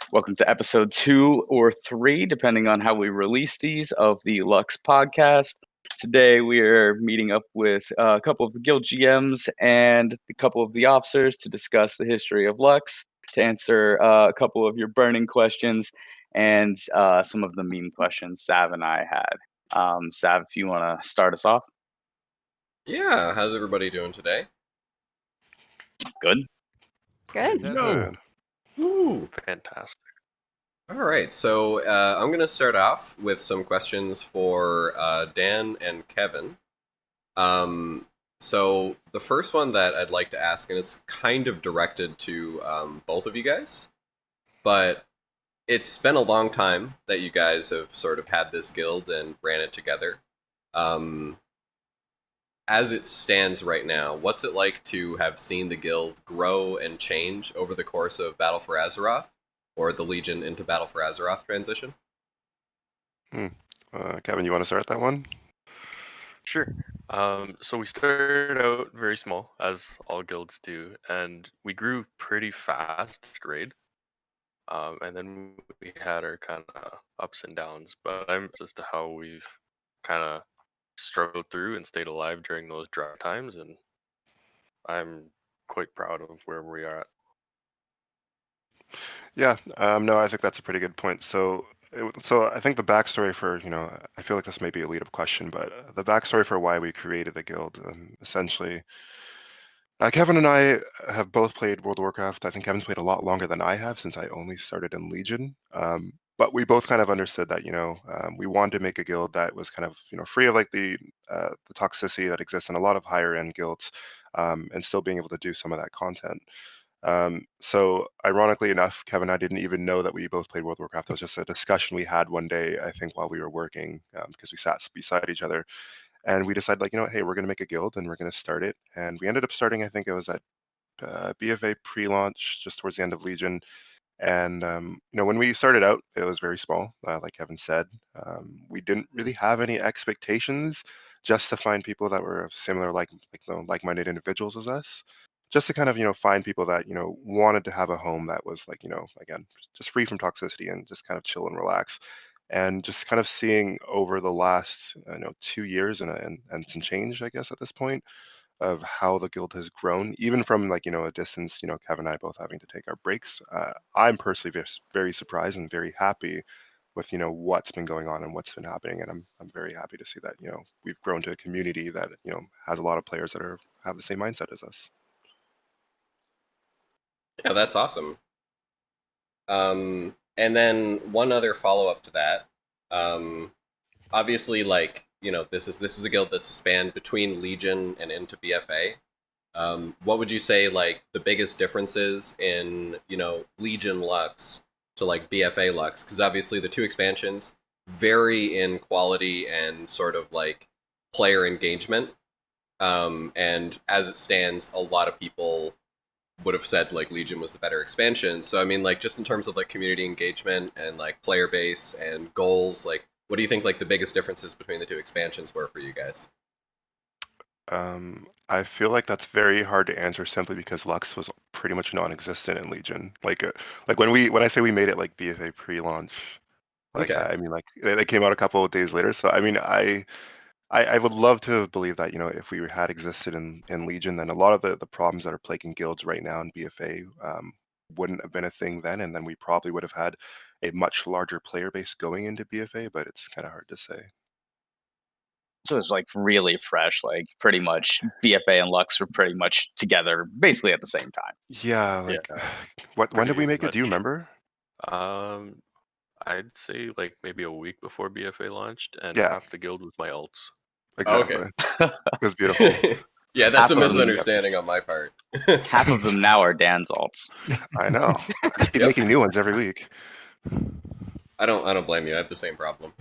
Welcome to episode 2 or 3, depending on how we release these, of the Lux Podcast. Today we are meeting up with a couple of the guild GMs and a couple of the officers to discuss the history of Lux, to answer a couple of your burning questions and some of the meme questions Sav and I had. Sav, if you want to start us off. Yeah, how's everybody doing today? Good. Good. No. Ooh. Fantastic. All right, so I'm going to start off with some questions for Dan and Kevin. So the first one that I'd like to ask, and it's kind of directed to both of you guys, but it's been a long time that you guys have sort of had this guild and ran it together. As it stands right now, what's it like to have seen the guild grow and change over the course of Battle for Azeroth, or the Legion into Battle for Azeroth transition? Kevin, you want to start that one? Sure. So we started out very small, as all guilds do, and we grew pretty fast raid. And then we had our kind of ups and downs, but I'm as to how we've kind of struggled through and stayed alive during those dry times, and I'm quite proud of where we are at. Yeah, no, I think that's a pretty good point. So I think the backstory for, I feel like this may be a lead-up question, but the backstory for why we created the guild, essentially, Kevin and I have both played World of Warcraft. I think Kevin's played a lot longer than I have, since I only started in Legion. But we both kind of understood that, we wanted to make a guild that was kind of, free of like the toxicity that exists in a lot of higher end guilds, and still being able to do some of that content. So ironically enough, Kevin and I didn't even know that we both played World of Warcraft. That was just a discussion we had one day, I think, while we were working, because we sat beside each other, and we decided, like, hey, we're going to make a guild and we're going to start it. And we ended up starting, I think it was at BFA pre-launch, just towards the end of Legion. And when we started out, it was very small, like Kevin said. We didn't really have any expectations, just to find people that were similar, like-minded individuals as us, just to kind of find people that wanted to have a home that was like again, just free from toxicity and just kind of chill and relax. And just kind of seeing over the last 2 years and some change, I guess, at this point, of how the guild has grown, even from like a distance. Kevin and I both having to take our breaks. I'm personally very surprised and very happy with what's been going on and what's been happening, and I'm very happy to see that we've grown to a community that has a lot of players that have the same mindset as us. Yeah, that's awesome. And then one other follow-up to that. Obviously, like, this is a guild that's spanned between Legion and into BFA. What would you say, like, the biggest differences in, Legion Lux to, like, BFA Lux? Because obviously the two expansions vary in quality and sort of, like, player engagement. And as it stands, a lot of people would have said, like, Legion was the better expansion. So, I mean, like, just in terms of, like, community engagement and, like, player base and goals, like, what do you think, like, the biggest differences between the two expansions were for you guys? I feel like that's very hard to answer, simply because Lux was pretty much non-existent in Legion. Like when I say we made it like BFA pre-launch, like Okay. I mean, like they came out a couple of days later. So I mean, I would love to believe that if we had existed in Legion, then a lot of the problems that are plaguing guilds right now in BFA wouldn't have been a thing then, and then we probably would have had a much larger player base going into BFA. But it's kind of hard to say. So it's like really fresh, like pretty much BFA and Lux were pretty much together basically at the same time. Yeah, like Yeah, when did we pretty make it? Do you much. remember? I'd say like maybe a week before BFA launched, and Yeah, half the guild was my alts. exactly. Okay. It was beautiful. Yeah, that's Half a of them- misunderstanding on my part. Half of them now are Dan's alts. I know. I just keep Yep. making new ones every week. I don't blame you. I have the same problem.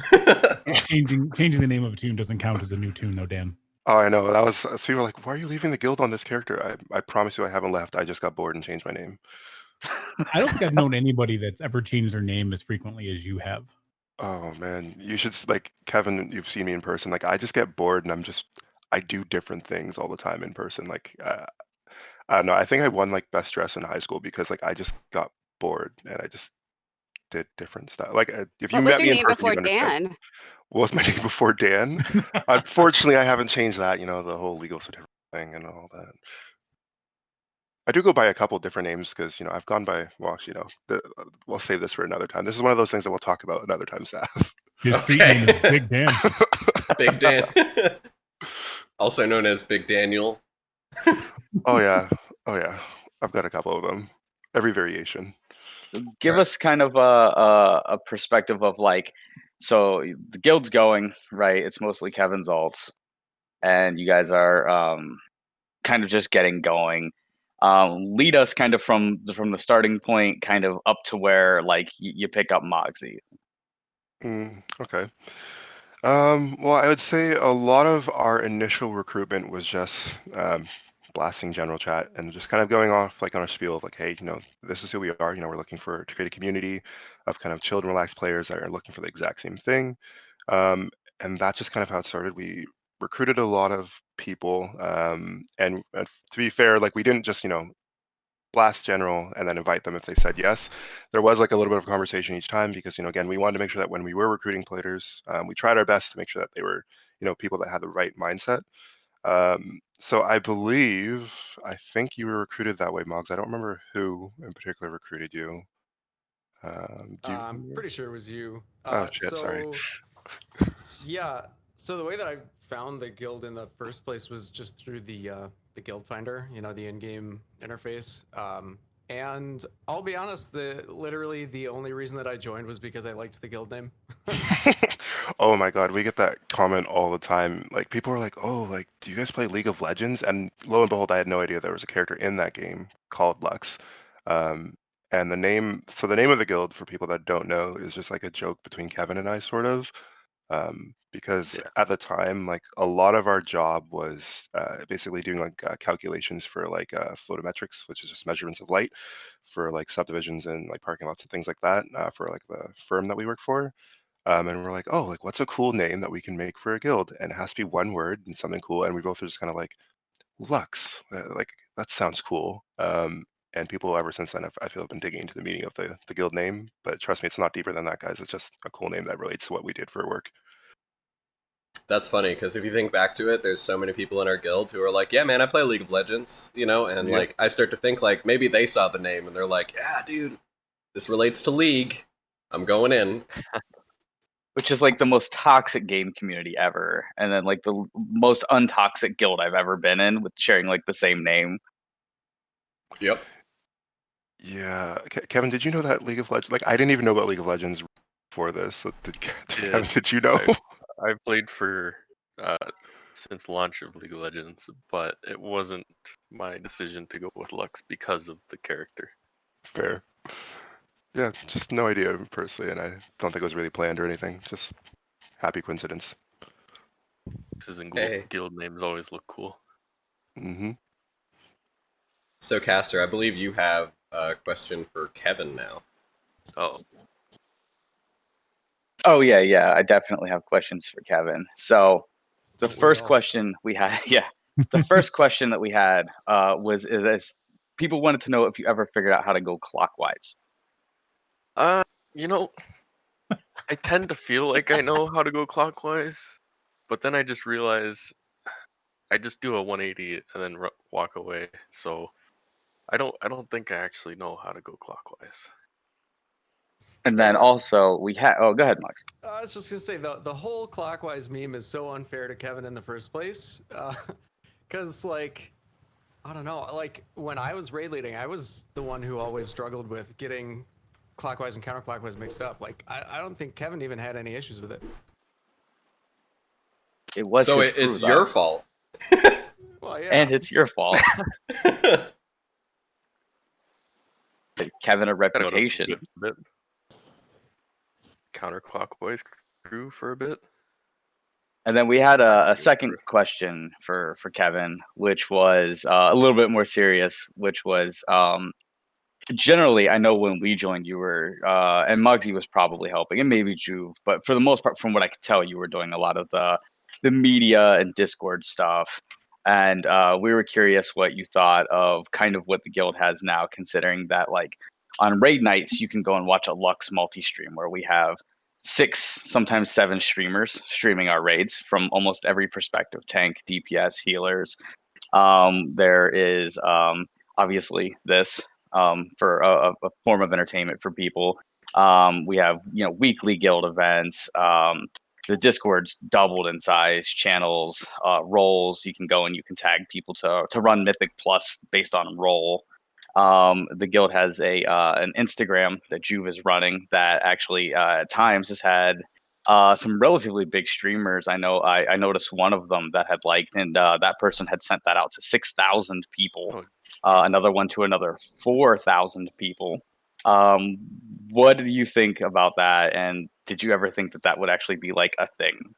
Changing the name of a tune doesn't count as a new tune, though, Dan. Oh, I know. That was, so people were like, "Why are you leaving the guild on this character?" I promise you, I haven't left. I just got bored and changed my name. I don't think I've known anybody that's ever changed their name as frequently as you have. Oh man, you should, like, Kevin. You've seen me in person. Like, I just get bored, and I do different things all the time in person. Like, I don't know. I think I won like best dress in high school because like I just got bored and I just did different stuff. Like if you What was met your me in name person, before you'd understand. Dan? What was my name before Dan? Unfortunately, I haven't changed that. You know, the whole legal certificate thing and all that. I do go by a couple different names because, you know, I've gone by, well, actually, we'll save this for another time. This is one of those things that we'll talk about another time, Sav. His street name is Big Dan. Big Dan. Also known as Big Daniel. Oh, yeah. Oh, yeah. I've got a couple of them. Every variation. Give us kind of a perspective of like, so the guild's going, right? It's mostly Kevin's alts, and you guys are kind of just getting going. Lead us kind of from the starting point, kind of up to where like you pick up Moggsy. Okay. Well, I would say a lot of our initial recruitment was just blasting general chat and just kind of going off like on a spiel of like, hey, you know, this is who we are. You know, we're looking to create a community of kind of chilled and relaxed players that are looking for the exact same thing. And that's just kind of how it started. We recruited a lot of people, and to be fair, like we didn't just, you know, blast general and then invite them if they said yes. There was like a little bit of conversation each time because, you know, again, we wanted to make sure that when we were recruiting players, we tried our best to make sure that they were, you know, people that had the right mindset. So I think you were recruited that way, Moggs. I don't remember who in particular recruited you. I'm pretty sure it was you. Oh shit, sorry. Yeah. So the way that I found the guild in the first place was just through the guild finder, you know, the in-game interface. And I'll be honest, literally the only reason that I joined was because I liked the guild name. Oh my god, we get that comment all the time. Like people are like, "Oh, like do you guys play League of Legends?" And lo and behold, I had no idea there was a character in that game called Lux. And the name of the guild, for people that don't know, is just like a joke between Kevin and I, sort of. Because at the time, like a lot of our job was basically doing like calculations for like photometrics, which is just measurements of light for like subdivisions and like parking lots and things like that for like the firm that we work for. And we're like, oh, like what's a cool name that we can make for a guild? And it has to be one word and something cool. And we both are just kind of like, Lux, like that sounds cool. And people ever since then, I feel, have been digging into the meaning of the guild name. But trust me, it's not deeper than that, guys. It's just a cool name that relates to what we did for work. That's funny, because if you think back to it, there's so many people in our guild who are like, yeah, man, I play League of Legends, you know? And, like, I start to think, like, maybe they saw the name and they're like, yeah, dude, this relates to League. I'm going in. Which is, like, the most toxic game community ever. And then, like, the most untoxic guild I've ever been in with sharing, like, the same name. Yep. Yeah. Kevin, did you know that League of Legends... Like, I didn't even know about League of Legends before this. So Kevin, did you know? I've played for since launch of League of Legends, but it wasn't my decision to go with Lux because of the character. Fair. Yeah, just no idea personally, and I don't think it was really planned or anything. Just happy coincidence. This and Hey. guild names always look cool. Mm-hmm. So, Caster, I believe you have a question for Kevin now. Oh, yeah. I definitely have questions for Kevin. So the first question we had, the first question that we had was this. People wanted to know if you ever figured out how to go clockwise. You know, I tend to feel like I know how to go clockwise, but then I just realize I just do a 180 and then walk away. So I don't think I actually know how to go clockwise. And then also we had, go ahead, Max. I was just gonna say the whole clockwise meme is so unfair to Kevin in the first place, because like, I don't know, like when I was raid leading, I was the one who always struggled with getting clockwise and counterclockwise mixed up. Like I don't think Kevin even had any issues with it. It was so his it's crew, your though. fault. Well, yeah. And it's your fault. Kevin a reputation. Counterclockwise crew for a bit. And then we had a second question for Kevin, which was a little bit more serious, which was generally, I know when we joined, you were, and Moggsy was probably helping, and maybe Juve, but for the most part, from what I could tell, you were doing a lot of the media and Discord stuff. And we were curious what you thought of kind of what the guild has now, considering that, like, on raid nights, you can go and watch a Lux multi-stream where we have 6, sometimes 7 streamers streaming our raids from almost every perspective: tank, DPS, healers. There is obviously this for a form of entertainment for people. We have weekly guild events. The Discord's doubled in size, channels, roles. You can go and you can tag people to run Mythic Plus based on role. The guild has an Instagram that Juve is running that actually at times has had some relatively big streamers. I know I noticed one of them that had liked, and that person had sent that out to 6,000 people. Another one to another 4,000 people. What do you think about that? And did you ever think that that would actually be like a thing?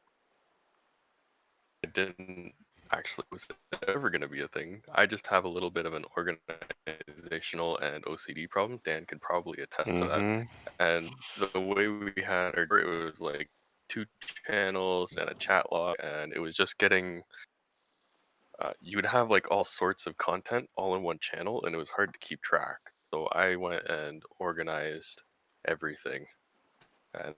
It didn't actually was ever going to be a thing. I just have a little bit of an organizational and OCD problem. Dan could probably attest to that. And the way we had it was like 2 channels and a chat log, and it was just getting you would have like all sorts of content all in one channel, and it was hard to keep track. So I went and organized everything, and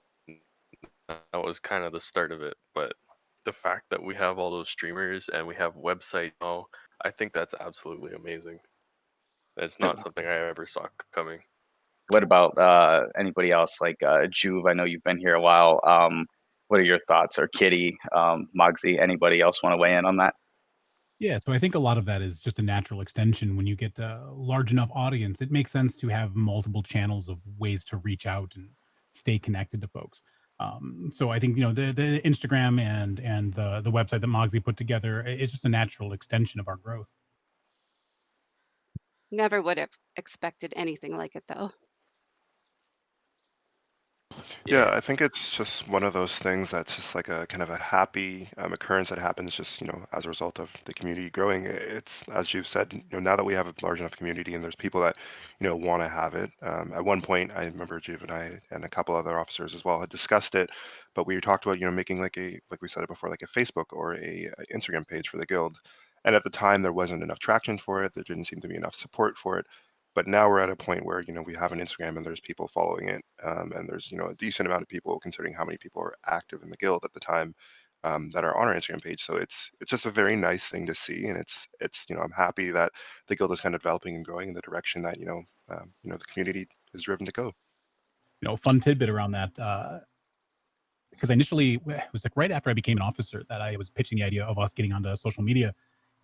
that was kind of the start of it. But the fact that we have all those streamers and we have website now, I think that's absolutely amazing. It's not something I ever saw coming. What about anybody else? Like Juve, I know you've been here a while. What are your thoughts? Or Kitty, Moggsy, anybody else want to weigh in on that? Yeah, so I think a lot of that is just a natural extension. When you get a large enough audience, it makes sense to have multiple channels of ways to reach out and stay connected to folks. So I think the Instagram and the website that Moggsy put together is just a natural extension of our growth. Never would have expected anything like it, though. Yeah, I think it's just one of those things that's just like a kind of a happy occurrence that happens just, as a result of the community growing. It's, as you said, now that we have a large enough community and there's people that, want to have it. At one point, I remember Juve and I and a couple other officers as well had discussed it, but we talked about, making like we said it before, like a Facebook or a Instagram page for the guild. And at the time, there wasn't enough traction for it. There didn't seem to be enough support for it. But now we're at a point where, we have an Instagram and there's people following it. And there's, a decent amount of people, considering how many people are active in the guild at the time, that are on our Instagram page. So it's just a very nice thing to see. And it's I'm happy that the guild is kind of developing and growing in the direction that, the community is driven to go. Fun tidbit around that. Because initially, it was like right after I became an officer that I was pitching the idea of us getting onto social media.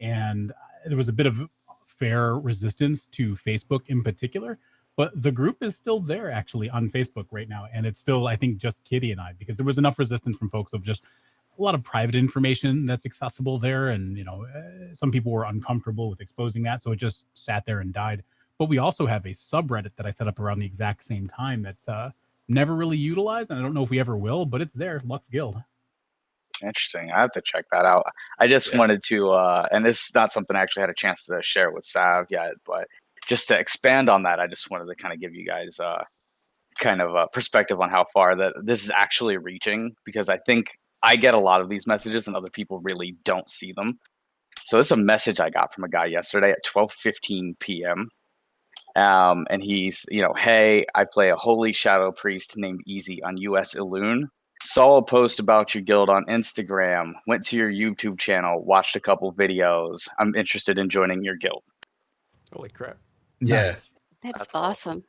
And there was a bit of fair resistance to Facebook in particular, but the group is still there actually on Facebook right now, and it's still, I think, just Kitty and I, because there was enough resistance from folks of just a lot of private information that's accessible there, and some people were uncomfortable with exposing that, so it just sat there and died. But we also have a subreddit that I set up around the exact same time that's never really utilized, and I don't know if we ever will, but it's there, Lux Guild. Interesting. I have to check that out. I just wanted to, and this is not something I actually had a chance to share with Sav yet, but just to expand on that, I just wanted to kind of give you guys kind of a perspective on how far that this is actually reaching, because I think I get a lot of these messages and other people really don't see them. So this is a message I got from a guy yesterday at 12:15 p.m. And he's, hey, I play a holy shadow priest named Easy on US Elune. Saw a post about your guild on Instagram, went to your YouTube channel, watched a couple videos. I'm interested in joining your guild. Holy crap. Yes. That's awesome.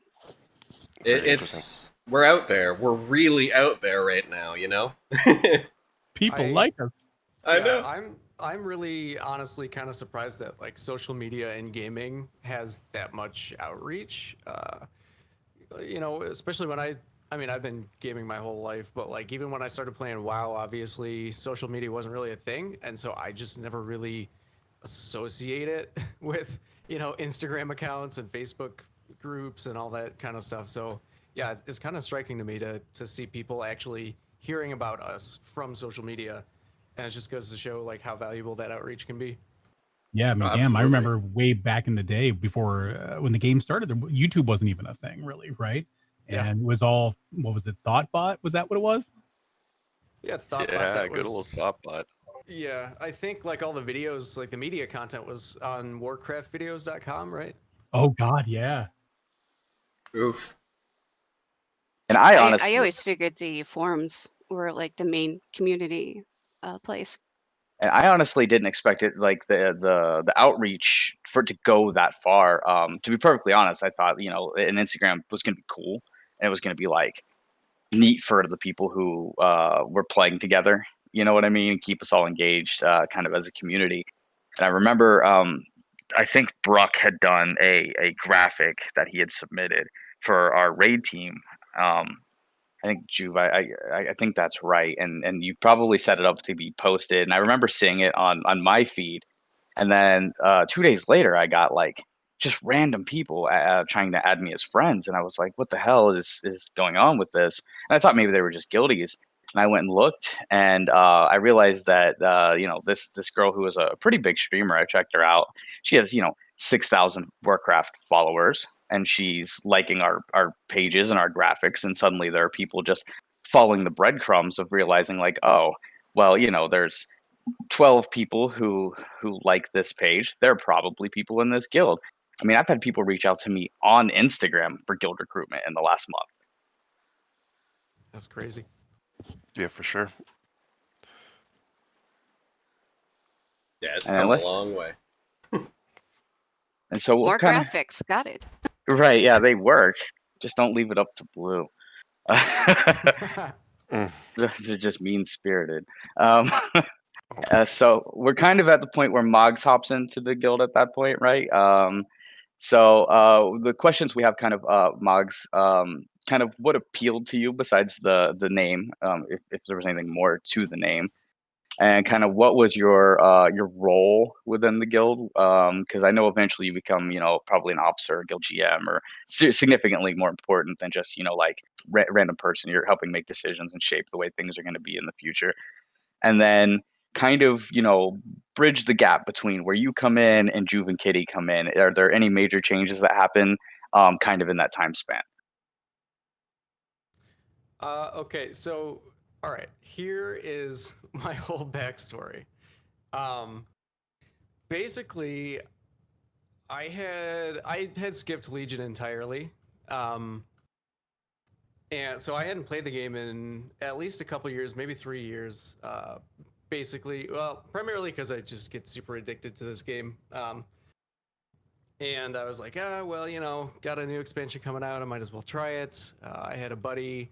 It's we're out there. We're really out there right now, People like us. I know. I'm really honestly kind of surprised that like social media and gaming has that much outreach. Especially when I've been gaming my whole life, but like even when I started playing WoW, obviously social media wasn't really a thing, and so I just never really associate it with Instagram accounts and Facebook groups and all that kind of stuff. So yeah, it's kind of striking to me to see people actually hearing about us from social media, and it just goes to show like how valuable that outreach can be. Yeah, I mean, damn, I remember way back in the day before when the game started, YouTube wasn't even a thing, really, right? And it was all, what was it, Thoughtbot? Was that what it was? Yeah, Thoughtbot. Yeah, good old Thoughtbot. Yeah, I think like all the videos, like the media content was on warcraftvideos.com, right? Oh, God, yeah. Oof. And I I honestly, always figured the forums were like the main community place. didn't expect it, like the outreach for it to go that far. To be perfectly honest, I thought an Instagram was going to be cool and it was going to be like neat for the people who were playing together. You know what I mean? Keep us all engaged, kind of as a community. And I remember, I think Bruck had done a graphic that he had submitted for our raid team. I think Juve, I think that's right, and you probably set it up to be posted. And I remember seeing it on my feed, and then 2 days later, I got like just random people trying to add me as friends, and I was like, "What the hell is going on with this?" And I thought maybe they were just guildies. And I went and looked, and I realized that this girl who was a pretty big streamer. I checked her out. She has 6,000 Warcraft followers, and she's liking our pages and our graphics. And suddenly there are people just following the breadcrumbs of realizing like, oh, well, there's 12 people who like this page. There are probably people in this guild. I mean, I've had people reach out to me on Instagram for guild recruitment in the last month. That's crazy. Yeah, for sure. Yeah, it's And come a let's- long way. And so More what kind of graphics, got it. right? Yeah, they work. Just don't leave it up to Blue. They're just mean spirited. So we're kind of at the point where Moggs hops into the guild at that point, right? So the questions we have kind of Moggs, kind of what appealed to you besides the name, if there was anything more to the name, and kind of what was your role within the guild? Because I know eventually you become probably an officer, guild GM, or significantly more important than just like random person. You're helping make decisions and shape the way things are going to be in the future, and then kind of bridge the gap between where you come in and Juve and Kitty come in. Are there any major changes that happen kind of in that time span? Okay, so all right, here is my whole backstory. Basically, I had skipped Legion entirely, and so I hadn't played the game in at least a couple years, maybe 3 years. Basically, well, primarily because I just get super addicted to this game. And I was like, well, got a new expansion coming out. I might as well try it. I had a buddy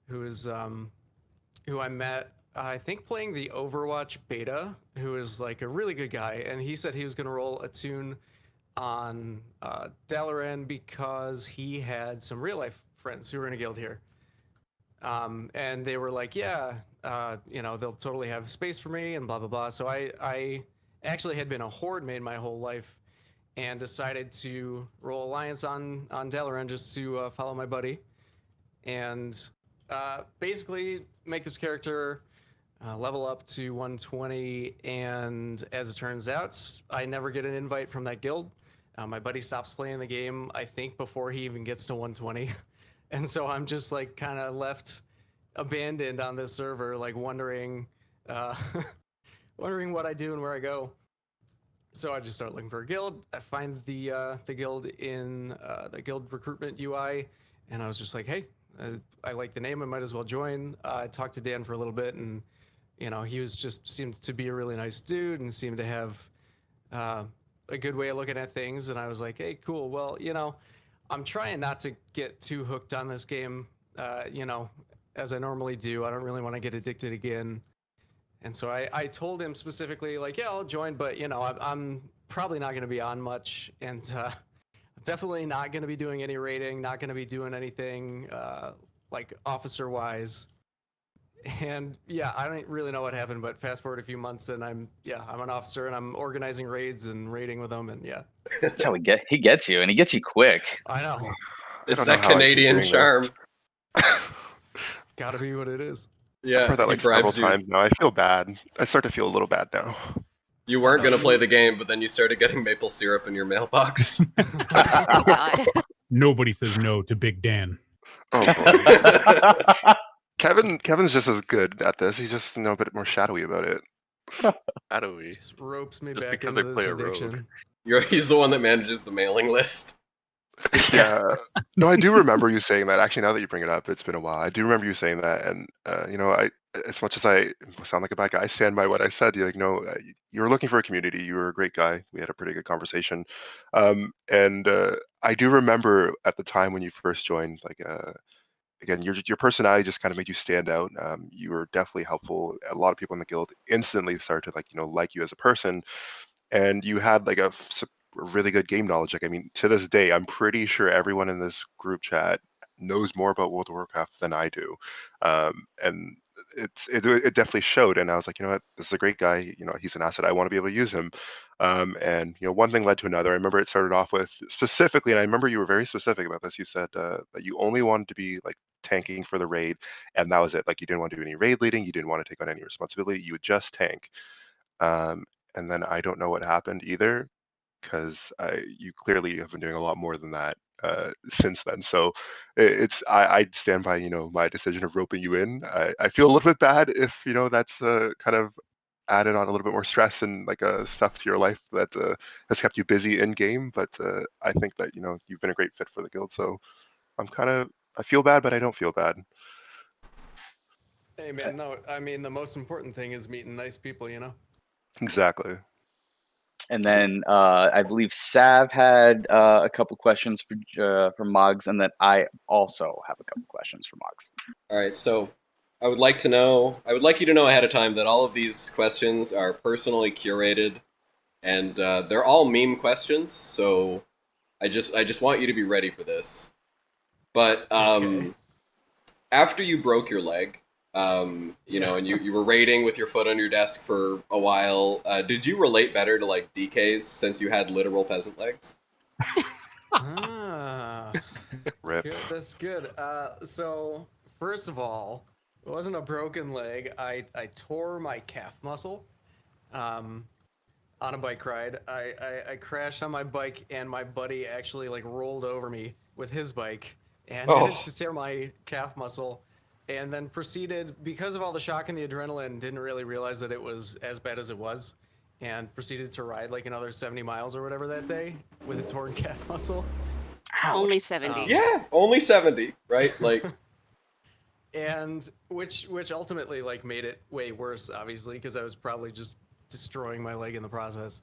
who I met, I think, playing the Overwatch beta, who is like a really good guy. And he said he was going to roll a tune on Dalaran because he had some real life friends who were in a guild here. And they were like, yeah, they'll totally have space for me and blah, blah, blah. So I actually had been a Horde main my whole life and decided to roll Alliance on Dalaran just to follow my buddy. And basically make this character level up to 120. And as it turns out, I never get an invite from that guild. My buddy stops playing the game, I think, before he even gets to 120. And so I'm just like kind of left abandoned on this server, like wondering what I do and where I go. So I just start looking for a guild. I find the guild in the guild recruitment UI, and I was just like, hey, I like the name. I might as well join. I talked to Dan for a little bit, and he seemed to be a really nice dude and seemed to have a good way of looking at things. And I was like, hey, cool. Well, I'm trying not to get too hooked on this game, as I normally do. I don't really want to get addicted again. And so I told him specifically, like, yeah, I'll join, but, I'm probably not going to be on much. And I'm definitely not going to be doing any raiding, not going to be doing anything like officer-wise. And yeah, I don't really know what happened, but fast forward a few months and I'm an officer and I'm organizing raids and raiding with them, and yeah. That's how he gets you, and he gets you quick. I know. It's that Canadian charm. Gotta be what it is. Yeah, I've heard that like several times now. I feel bad. I start to feel a little bad now. You weren't going to play the game, but then you started getting maple syrup in your mailbox. Oh, God. Nobody says no to Big Dan. Oh boy. Kevin's just as good at this. He's just a bit more shadowy about it. Shadowy. Just ropes me Just back because into I this play a rogue. addiction. He's the one that manages the mailing list. Yeah. No, I do remember you saying that. Actually, now that you bring it up, it's been a while. I do remember you saying that, and as much as I sound like a bad guy, I stand by what I said. You're like, no, you were looking for a community. You were a great guy. We had a pretty good conversation, and I do remember at the time when you first joined, like, again, your personality just kind of made you stand out. You were definitely helpful. A lot of people in the guild instantly started to like you as a person, and you had like a really good game knowledge. Like, I mean, to this day, I'm pretty sure everyone in this group chat knows more about World of Warcraft than I do, and it definitely showed. And I was like, you know what, this is a great guy. You know, he's an asset. I want to be able to use him. And one thing led to another. I remember it started off with specifically, and I remember you were very specific about this. You said that you only wanted to be like tanking for the raid, and that was it. Like, you didn't want to do any raid leading. You didn't want to take on any responsibility. You would just tank. Um, and then I don't know what happened either, because you clearly have been doing a lot more than that since then. So I'd stand by my decision of roping you in. I feel a little bit bad if that's kind of added on a little bit more stress and like stuff to your life that has kept you busy in game. But I think that you've been a great fit for the guild. So I feel bad, but I don't feel bad. Hey man, no, I mean the most important thing is meeting nice people, Exactly. And then I believe Sav had a couple questions for Moggs, and then I also have a couple questions for Moggs. All right, so I would like you to know ahead of time that all of these questions are personally curated, and they're all meme questions. So I just want you to be ready for this. But Okay. after you broke your leg, and you were raiding with your foot on your desk for a while, did you relate better to like DKs since you had literal peasant legs? Ah, Rip. good, that's good. So first of all, it wasn't a broken leg. I tore my calf muscle on a bike ride. I crashed on my bike, and my buddy actually like rolled over me with his bike and managed to tear my calf muscle, and then proceeded, because of all the shock and the adrenaline, didn't really realize that it was as bad as it was, and proceeded to ride like another 70 miles or whatever that day with a torn calf muscle. Only 70. Yeah, only 70, right? Like, And which ultimately like made it way worse, obviously, because I was probably just destroying my leg in the process.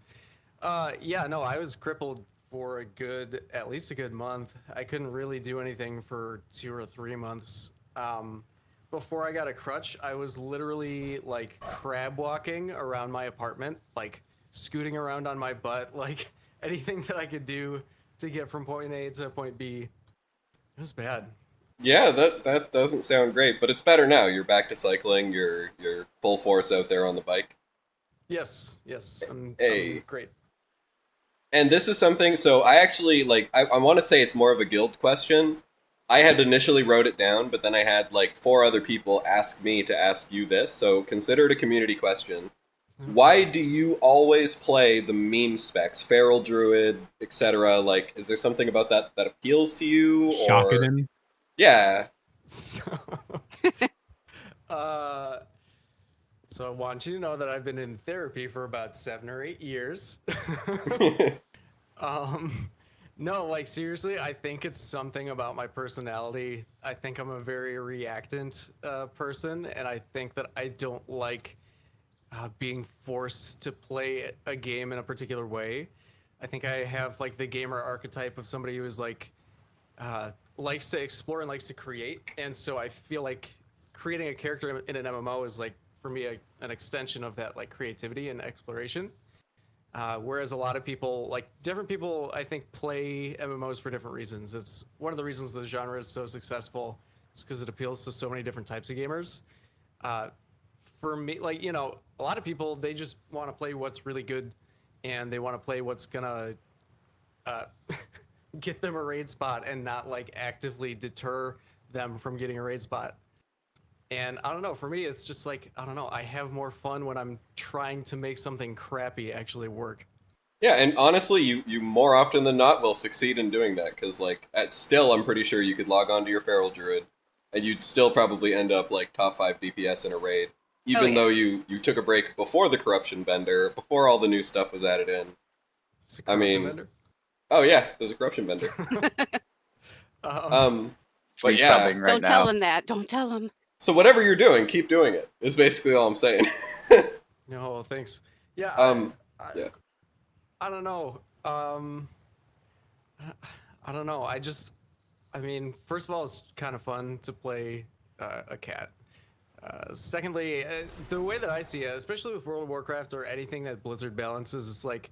Yeah, no, I was crippled for at least a good month. I couldn't really do anything for 2 or 3 months. Before I got a crutch, I was literally like crab walking around my apartment, like scooting around on my butt, like anything that I could do to get from point A to point B. It was bad. yeah, that doesn't sound great, but it's better now. You're back to cycling. You're full force out there on the bike. Yes, I'm great. And this is something, so I actually, like, I want to say it's more of a guild question. I had initially wrote it down, but then I had, like, 4 other people ask me to ask you this, so consider it a community question. Why do you always play the meme specs, Feral Druid, etc.? Like, is there something about that appeals to you? Shocking. Yeah. So, so I want you to know that I've been in therapy for about 7 or 8 years. No, like seriously, I think it's something about my personality. I think I'm a very reactant person, and I think that I don't like being forced to play a game in a particular way. I think I have like the gamer archetype of somebody who is like likes to explore and likes to create, and so I feel like creating a character in an MMO is like for me an extension of that like creativity and exploration. Whereas a lot of people, like different people, I think play MMOs for different reasons. It's one of the reasons the genre is so successful. It's because it appeals to so many different types of gamers. For me, like, a lot of people, they just want to play what's really good, and they want to play what's gonna get them a raid spot and not like actively deter them from getting a raid spot. And I don't know, for me, it's just like, I don't know, I have more fun when I'm trying to make something crappy actually work. Yeah, and honestly, you more often than not will succeed in doing that, because, like, I'm pretty sure you could log on to your Feral Druid, and you'd still probably end up, like, top 5 DPS in a raid, even though you took a break before the Corruption Bender, before all the new stuff was added in. I mean, bender? Oh yeah, there's a corruption vendor. But He's yeah. subbing right Don't now. tell him that. Don't tell him. So whatever you're doing, keep doing it. Is basically all I'm saying. No, well, thanks. Yeah. Yeah. I don't know. I don't know. I mean, first of all, it's kind of fun to play a cat. Secondly, the way that I see it, especially with World of Warcraft or anything that Blizzard balances, it's like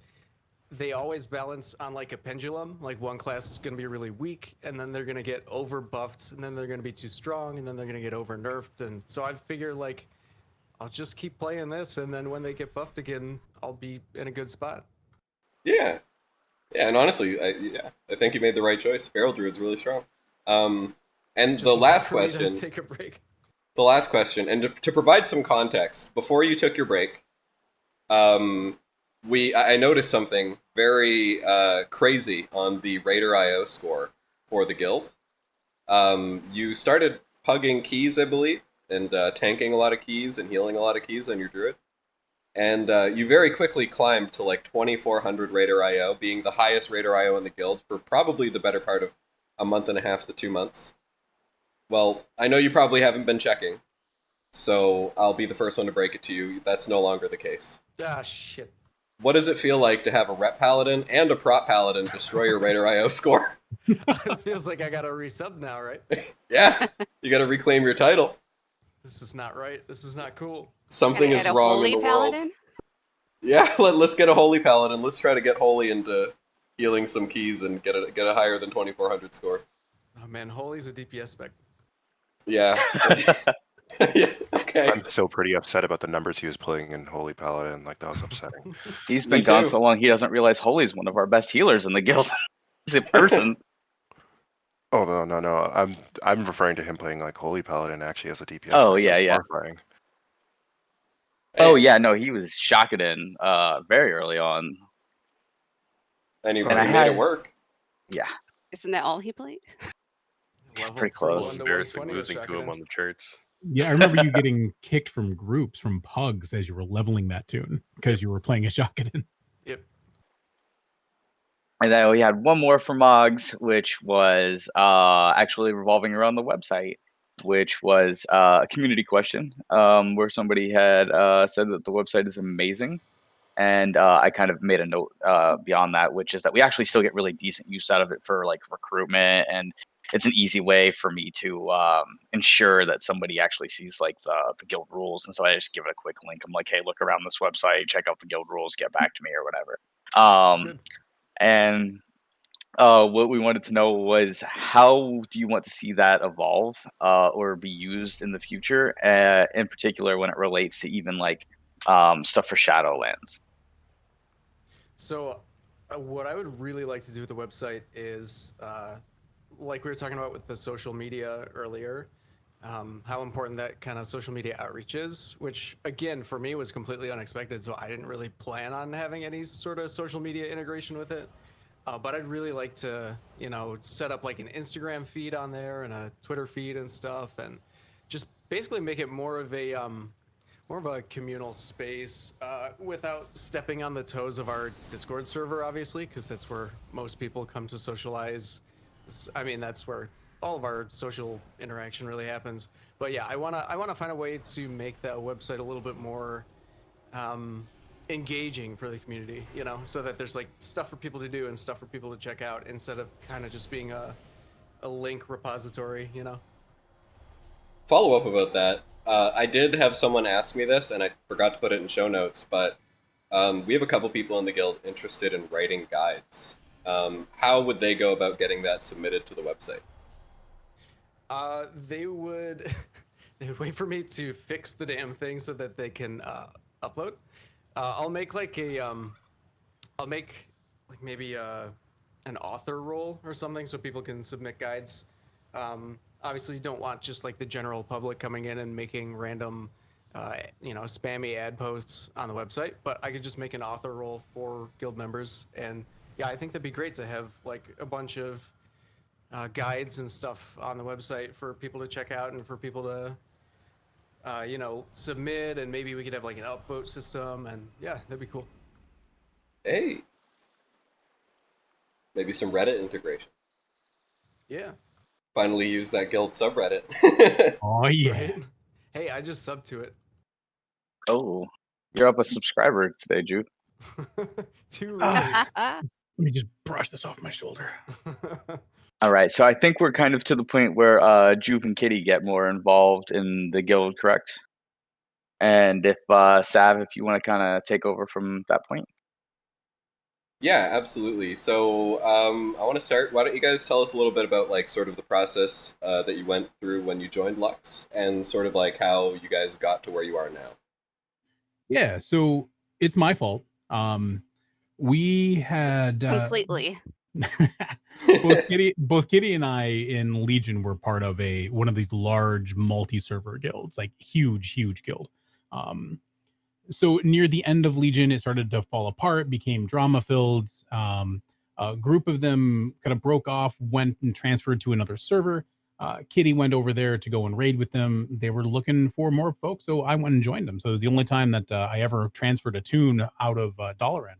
they always balance on like a pendulum. Like one class is going to be really weak, and then they're going to get over buffed, and then they're going to be too strong, and then they're going to get over nerfed. And so I figure like I'll just keep playing this, and then when they get buffed again, I'll be in a good spot. Yeah. Yeah, and honestly, I think you made the right choice. Feral Druid's really strong. And Just the in last time for me to question. Take a break. The last question, and to provide some context, before you took your break, I noticed something very crazy on the Raider.io score for the guild. You started pugging keys, I believe, and tanking a lot of keys and healing a lot of keys on your druid. And you very quickly climbed to like 2,400 Raider.io, being the highest Raider.io in the guild for probably the better part of a month and a half to 2 months. Well, I know you probably haven't been checking, so I'll be the first one to break it to you. That's no longer the case. Ah, shit. What does it feel like to have a rep paladin and a prop paladin destroy your Raider.io score? It feels like I got to resub now, right? Yeah, you got to reclaim your title. This is not right. This is not cool. Something Can I is add a wrong holy in the paladin? world. Yeah, let's get a holy paladin. Let's try to get holy into healing some keys and get a higher than 2,400 score. Oh man, holy's a DPS spec. Yeah. Yeah. Okay. I'm still pretty upset about the numbers he was playing in Holy Paladin. Like, that was upsetting. He's Me been gone too. so long he doesn't realize Holy's one of our best healers in the guild. He's a person. Oh no! I'm referring to him playing like Holy Paladin actually as a DPS. Oh, spec. yeah, That's yeah. horrifying. Oh yeah, no, he was shocking in very early on. And he And made I had- it work. Yeah, Isn't that all he played? Level pretty from close. 1 to Embarrassing 120 losing with to him shotgun. on the charts. Yeah, I remember you getting kicked from groups from pugs as you were leveling that tune because you were playing a shotgun. Yep. and then we had one more for Moggs, which was actually revolving around the website, which was a community question where somebody had said that the website is amazing. And I kind of made a note beyond that, which is that we actually still get really decent use out of it for like recruitment, and it's an easy way for me to ensure that somebody actually sees like the guild rules. And so I just give it a quick link. I'm like, hey, look around this website, check out the guild rules, get back to me or whatever. That's good. And what we wanted to know was how do you want to see that evolve or be used in the future, in particular when it relates to even like stuff for Shadowlands. So, what I would really like to do with the website is, like we were talking about with the social media earlier, how important that kind of social media outreach is, which again, for me was completely unexpected. So I didn't really plan on having any sort of social media integration with it. But I'd really like to, set up like an Instagram feed on there and a Twitter feed and stuff, and just basically make it more of a communal space without stepping on the toes of our Discord server, obviously, because that's where most people come to socialize. I mean, that's where all of our social interaction really happens. But yeah, I wanna find a way to make that website a little bit more engaging for the community, so that there's like stuff for people to do and stuff for people to check out instead of kind of just being a link repository, Follow up about that. I did have someone ask me this, and I forgot to put it in show notes, but we have a couple people in the guild interested in writing guides. How would they go about getting that submitted to the website? They would wait for me to fix the damn thing so that they can upload. I'll make maybe an author role or something so people can submit guides. Obviously, you don't want just like the general public coming in and making random, spammy ad posts on the website. But I could just make an author role for guild members, and yeah, I think that'd be great to have like a bunch of guides and stuff on the website for people to check out and for people to, submit, and maybe we could have like an upvote system, and yeah, that'd be cool. Hey. Maybe some Reddit integration. Yeah. Finally use that guild subreddit. Oh yeah. Right? Hey, I just subbed to it. Oh, you're up a subscriber today, Jude. 2 Ah. rays. Let me just brush this off my shoulder. All right, so I think we're kind of to the point where Juve and Kitty get more involved in the guild, correct? And if Sav, if you want to kind of take over from that point. Yeah, absolutely. So I want to start. Why don't you guys tell us a little bit about like sort of the process that you went through when you joined Lux, and sort of like how you guys got to where you are now. Yeah, so it's my fault. We had Completely. both Kitty and I in Legion were part of one of these large multi-server guilds, like huge guild. So near the end of Legion, it started to fall apart, became drama filled. A group of them kind of broke off, went and transferred to another server. Kitty went over there to go and raid with them. They were looking for more folks, so I went and joined them. So it was the only time that I ever transferred a tune out of Dalaran.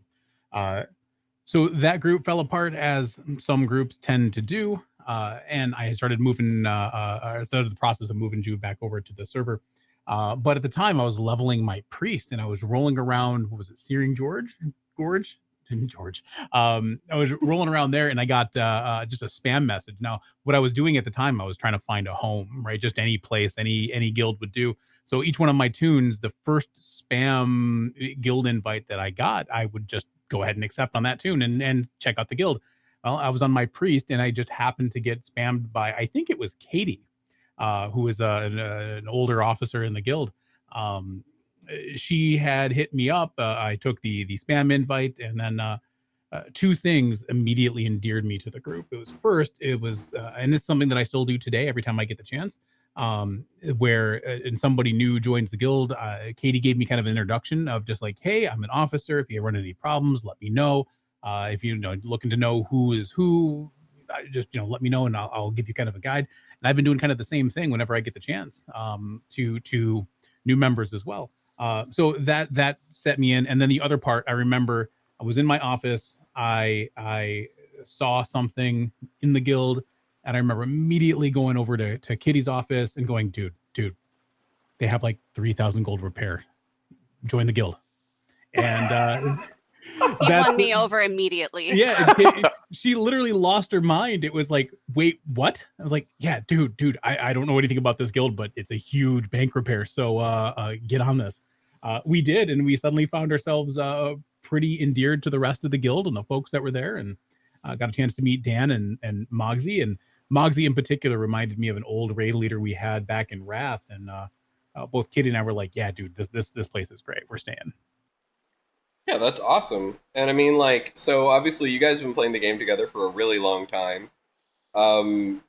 So that group fell apart, as some groups tend to do, and I started moving, started the process of moving Juve back over to the server. But at the time, I was leveling my priest, and I was rolling around. What was it, Searing Gorge? George. I was rolling around there, and I got just a spam message. Now, what I was doing at the time, I was trying to find a home, right? Just any place, any guild would do. So each one of my tunes, the first spam guild invite that I got, I would just go ahead and accept on that tune and check out the guild. Well, I was on my priest, and I just happened to get spammed by, I think it was Katie, who is an older officer in the guild. She had hit me up. I took the spam invite, and then two things immediately endeared me to the group. It was and it's something that I still do today every time I get the chance. Where and somebody new joins the guild, Katie gave me kind of an introduction of just like, hey, I'm an officer. If you run into any problems, let me know. If you looking to know who is who, just let me know, and I'll give you kind of a guide. And I've been doing kind of the same thing whenever I get the chance to new members as well. So that set me in. And then the other part, I remember I was in my office. I saw something in the guild, and I remember immediately going over to Kitty's office and going, dude, they have like 3,000 gold repair. Join the guild. And He won me over immediately. Yeah, she literally lost her mind. It was like, wait, what? I was like, yeah, dude, I don't know anything about this guild, but it's a huge bank repair. So get on this. We did, and we suddenly found ourselves pretty endeared to the rest of the guild and the folks that were there, and got a chance to meet Dan and Moggsy. And Moggsy in particular reminded me of an old raid leader we had back in Wrath. And both Kitty and I were like, yeah, dude, this place is great. We're staying. Yeah, that's awesome. And I mean, like, so obviously you guys have been playing the game together for a really long time.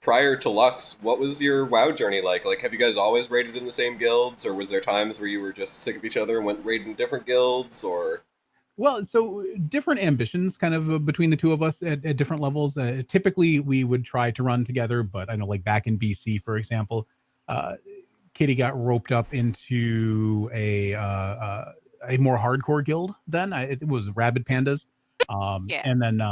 Prior to Lux, what was your WoW journey like? Like, have you guys always raided in the same guilds, or was there times where you were just sick of each other and went raiding different guilds, or? Well, so different ambitions kind of between the two of us at different levels. Typically, we would try to run together, but I know like back in BC, for example, Kitty got roped up into a more hardcore guild then. It was Rabid Pandas. Yeah. And then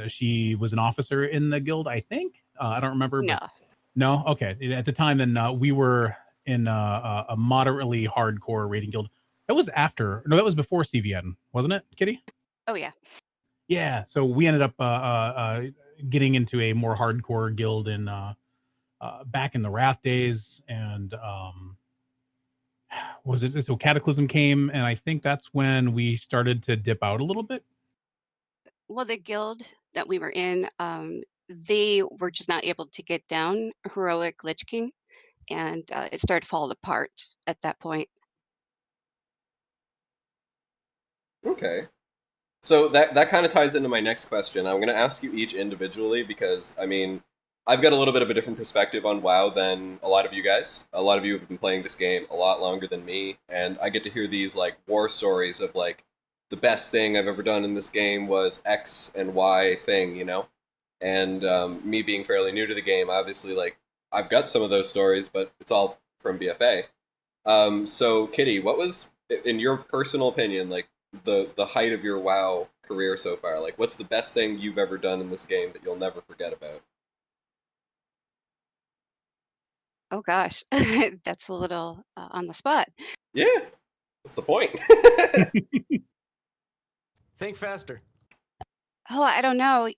she was an officer in the guild, I think. I don't remember. No. But no? Okay. At the time, then we were in a moderately hardcore raiding guild. That was that was before CVN, wasn't it, Kitty? Oh, yeah. Yeah. So we ended up getting into a more hardcore guild in back in the Wrath days. And so Cataclysm came, and I think that's when we started to dip out a little bit. Well, the guild that we were in, they were just not able to get down heroic Lich King, and it started falling apart at that point. Okay. So that kind of ties into my next question. I'm going to ask you each individually because, I mean, I've got a little bit of a different perspective on WoW than a lot of you guys. A lot of you have been playing this game a lot longer than me, and I get to hear these, like, war stories of, like, the best thing I've ever done in this game was X and Y thing, And me being fairly new to the game, obviously, like, I've got some of those stories, but it's all from BFA. So, Kitty, what was, in your personal opinion, like, the height of your WoW career so far? Like, what's the best thing you've ever done in this game that you'll never forget about? Oh gosh, that's a little on the spot. Yeah, that's the point. Think faster. Oh, I don't know.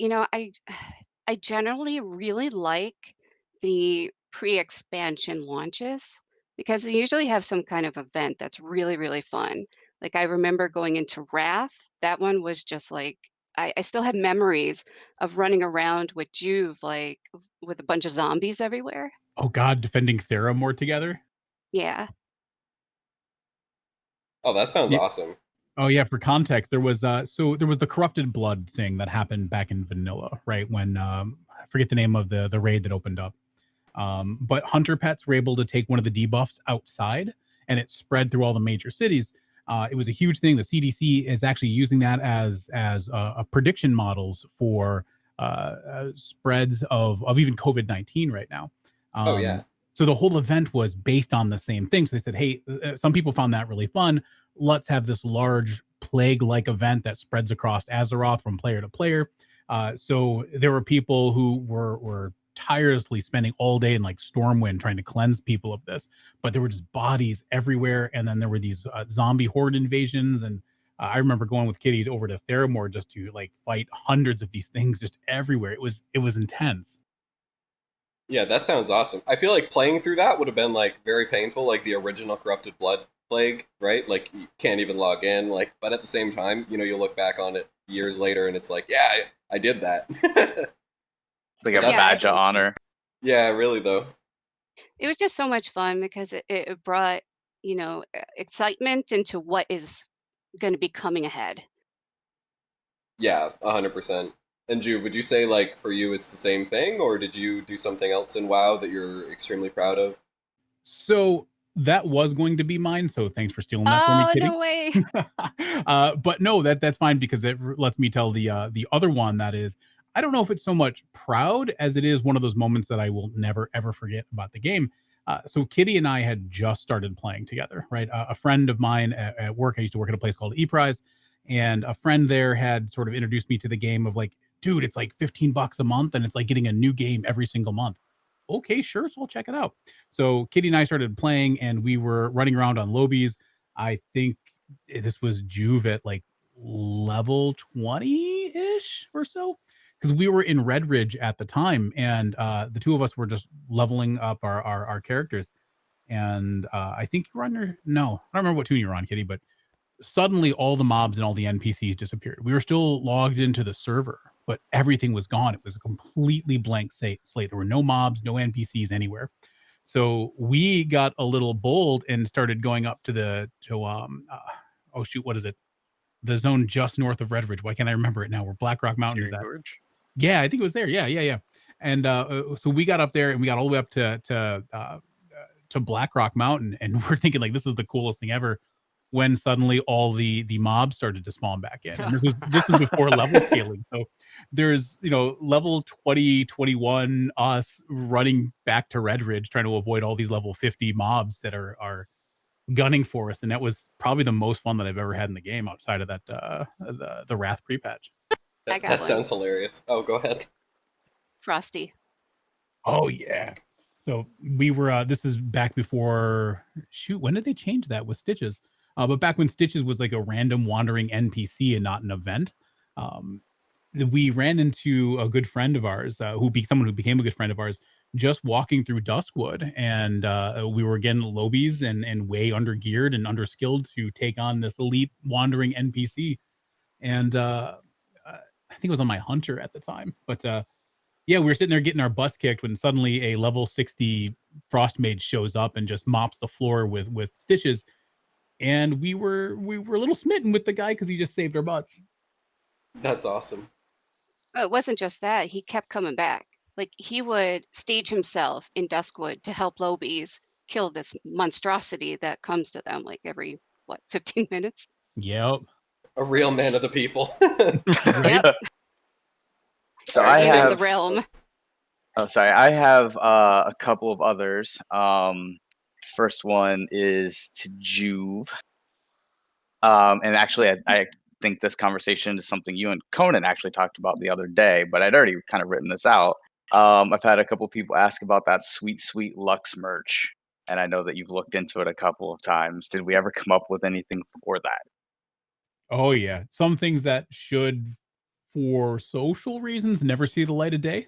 I generally really like the pre-expansion launches because they usually have some kind of event that's really, really fun. Like I remember going into Wrath. That one was just like I still have memories of running around with Juve like with a bunch of zombies everywhere. Oh God, defending Theramore together. Yeah. Oh, that sounds Yeah. awesome. Oh yeah, for context, there was the corrupted blood thing that happened back in vanilla, right? When I forget the name of the raid that opened up. But hunter pets were able to take one of the debuffs outside, and it spread through all the major cities. It was a huge thing. The CDC is actually using that as a prediction models for spreads of even COVID-19 right now. Oh yeah. So the whole event was based on the same thing. So they said, hey, some people found that really fun. Let's have this large plague-like event that spreads across Azeroth from player to player. So there were people who were tirelessly spending all day in like Stormwind trying to cleanse people of this, but there were just bodies everywhere. And then there were these zombie horde invasions. And I remember going with Kitty over to Theramore just to like fight hundreds of these things just everywhere. It was intense. Yeah, that sounds awesome. I feel like playing through that would have been like very painful, like the original Corrupted Blood Plague, right? Like you can't even log in, like, but at the same time, you know, you look back on it years later and it's like, yeah, I did that. It's like a Yeah. badge of honor. Yeah, really though. It was just so much fun because it brought, excitement into what is going to be coming ahead. Yeah, 100%. And Juve, would you say like for you it's the same thing, or did you do something else in WoW that you're extremely proud of? So that was going to be mine. So thanks for stealing that for me, Oh, Kitty. no way. But no, that's fine because it lets me tell the other one that is, I don't know if it's so much proud as it is one of those moments that I will never ever forget about the game. So Kitty and I had just started playing together, right? A friend of mine at work, I used to work at a place called ePrize, and a friend there had sort of introduced me to the game of like, dude, it's like $15 a month and it's like getting a new game every single month. Okay, sure, so I'll check it out. So Kitty and I started playing, and we were running around on lobbies. I think this was Juve at like level 20-ish or so, because we were in Red Ridge at the time, and the two of us were just leveling up our characters. And I think you were on your no, I don't remember what tune you were on, Kitty, but suddenly all the mobs and all the NPCs disappeared. We were still logged into the server, but everything was gone. It was a completely blank slate. There were no mobs, no NPCs anywhere. So we got a little bold and started going up to oh shoot, what is it? The zone just north of Red Ridge. Why can't I remember it now? Where Blackrock Mountain is Searing at. Gorge? Yeah, I think it was there. Yeah. And so we got up there and we got all the way up to Blackrock Mountain, and we're thinking like this is the coolest thing ever. When suddenly all the mobs started to spawn back in, and this was before level scaling. So there's level 20, 21 us running back to Red Ridge trying to avoid all these level 50 mobs that are gunning for us, and that was probably the most fun that I've ever had in the game outside of that the Wrath pre-patch. I got That one. sounds hilarious. Oh, go ahead. Frosty. Oh yeah. So we were this is back before shoot, when did they change that with Stitches? But back when Stitches was like a random wandering NPC and not an event, we ran into a good friend of ours someone who became a good friend of ours just walking through Duskwood, and we were again lobies and way undergeared and underskilled to take on this elite wandering NPC, and I think it was on my hunter at the time, but yeah, we were sitting there getting our butts kicked when suddenly a level 60 frost mage shows up and just mops the floor with Stitches. And we were a little smitten with the guy because he just saved our butts. That's awesome. Oh, it wasn't just that. He kept coming back. Like he would stage himself in Duskwood to help lobies kill this monstrosity that comes to them like every 15 minutes. Yep. A real man of the people. Right? Yep. So Alright, I King of have the realm. Oh, sorry. I have a couple of others. First one is to Juve. And actually, I think this conversation is something you and Conan actually talked about the other day, but I'd already kind of written this out. I've had a couple people ask about that sweet, sweet Lux merch, and I know that you've looked into it a couple of times. Did we ever come up with anything for that? Oh yeah, some things that should, for social reasons, never see the light of day.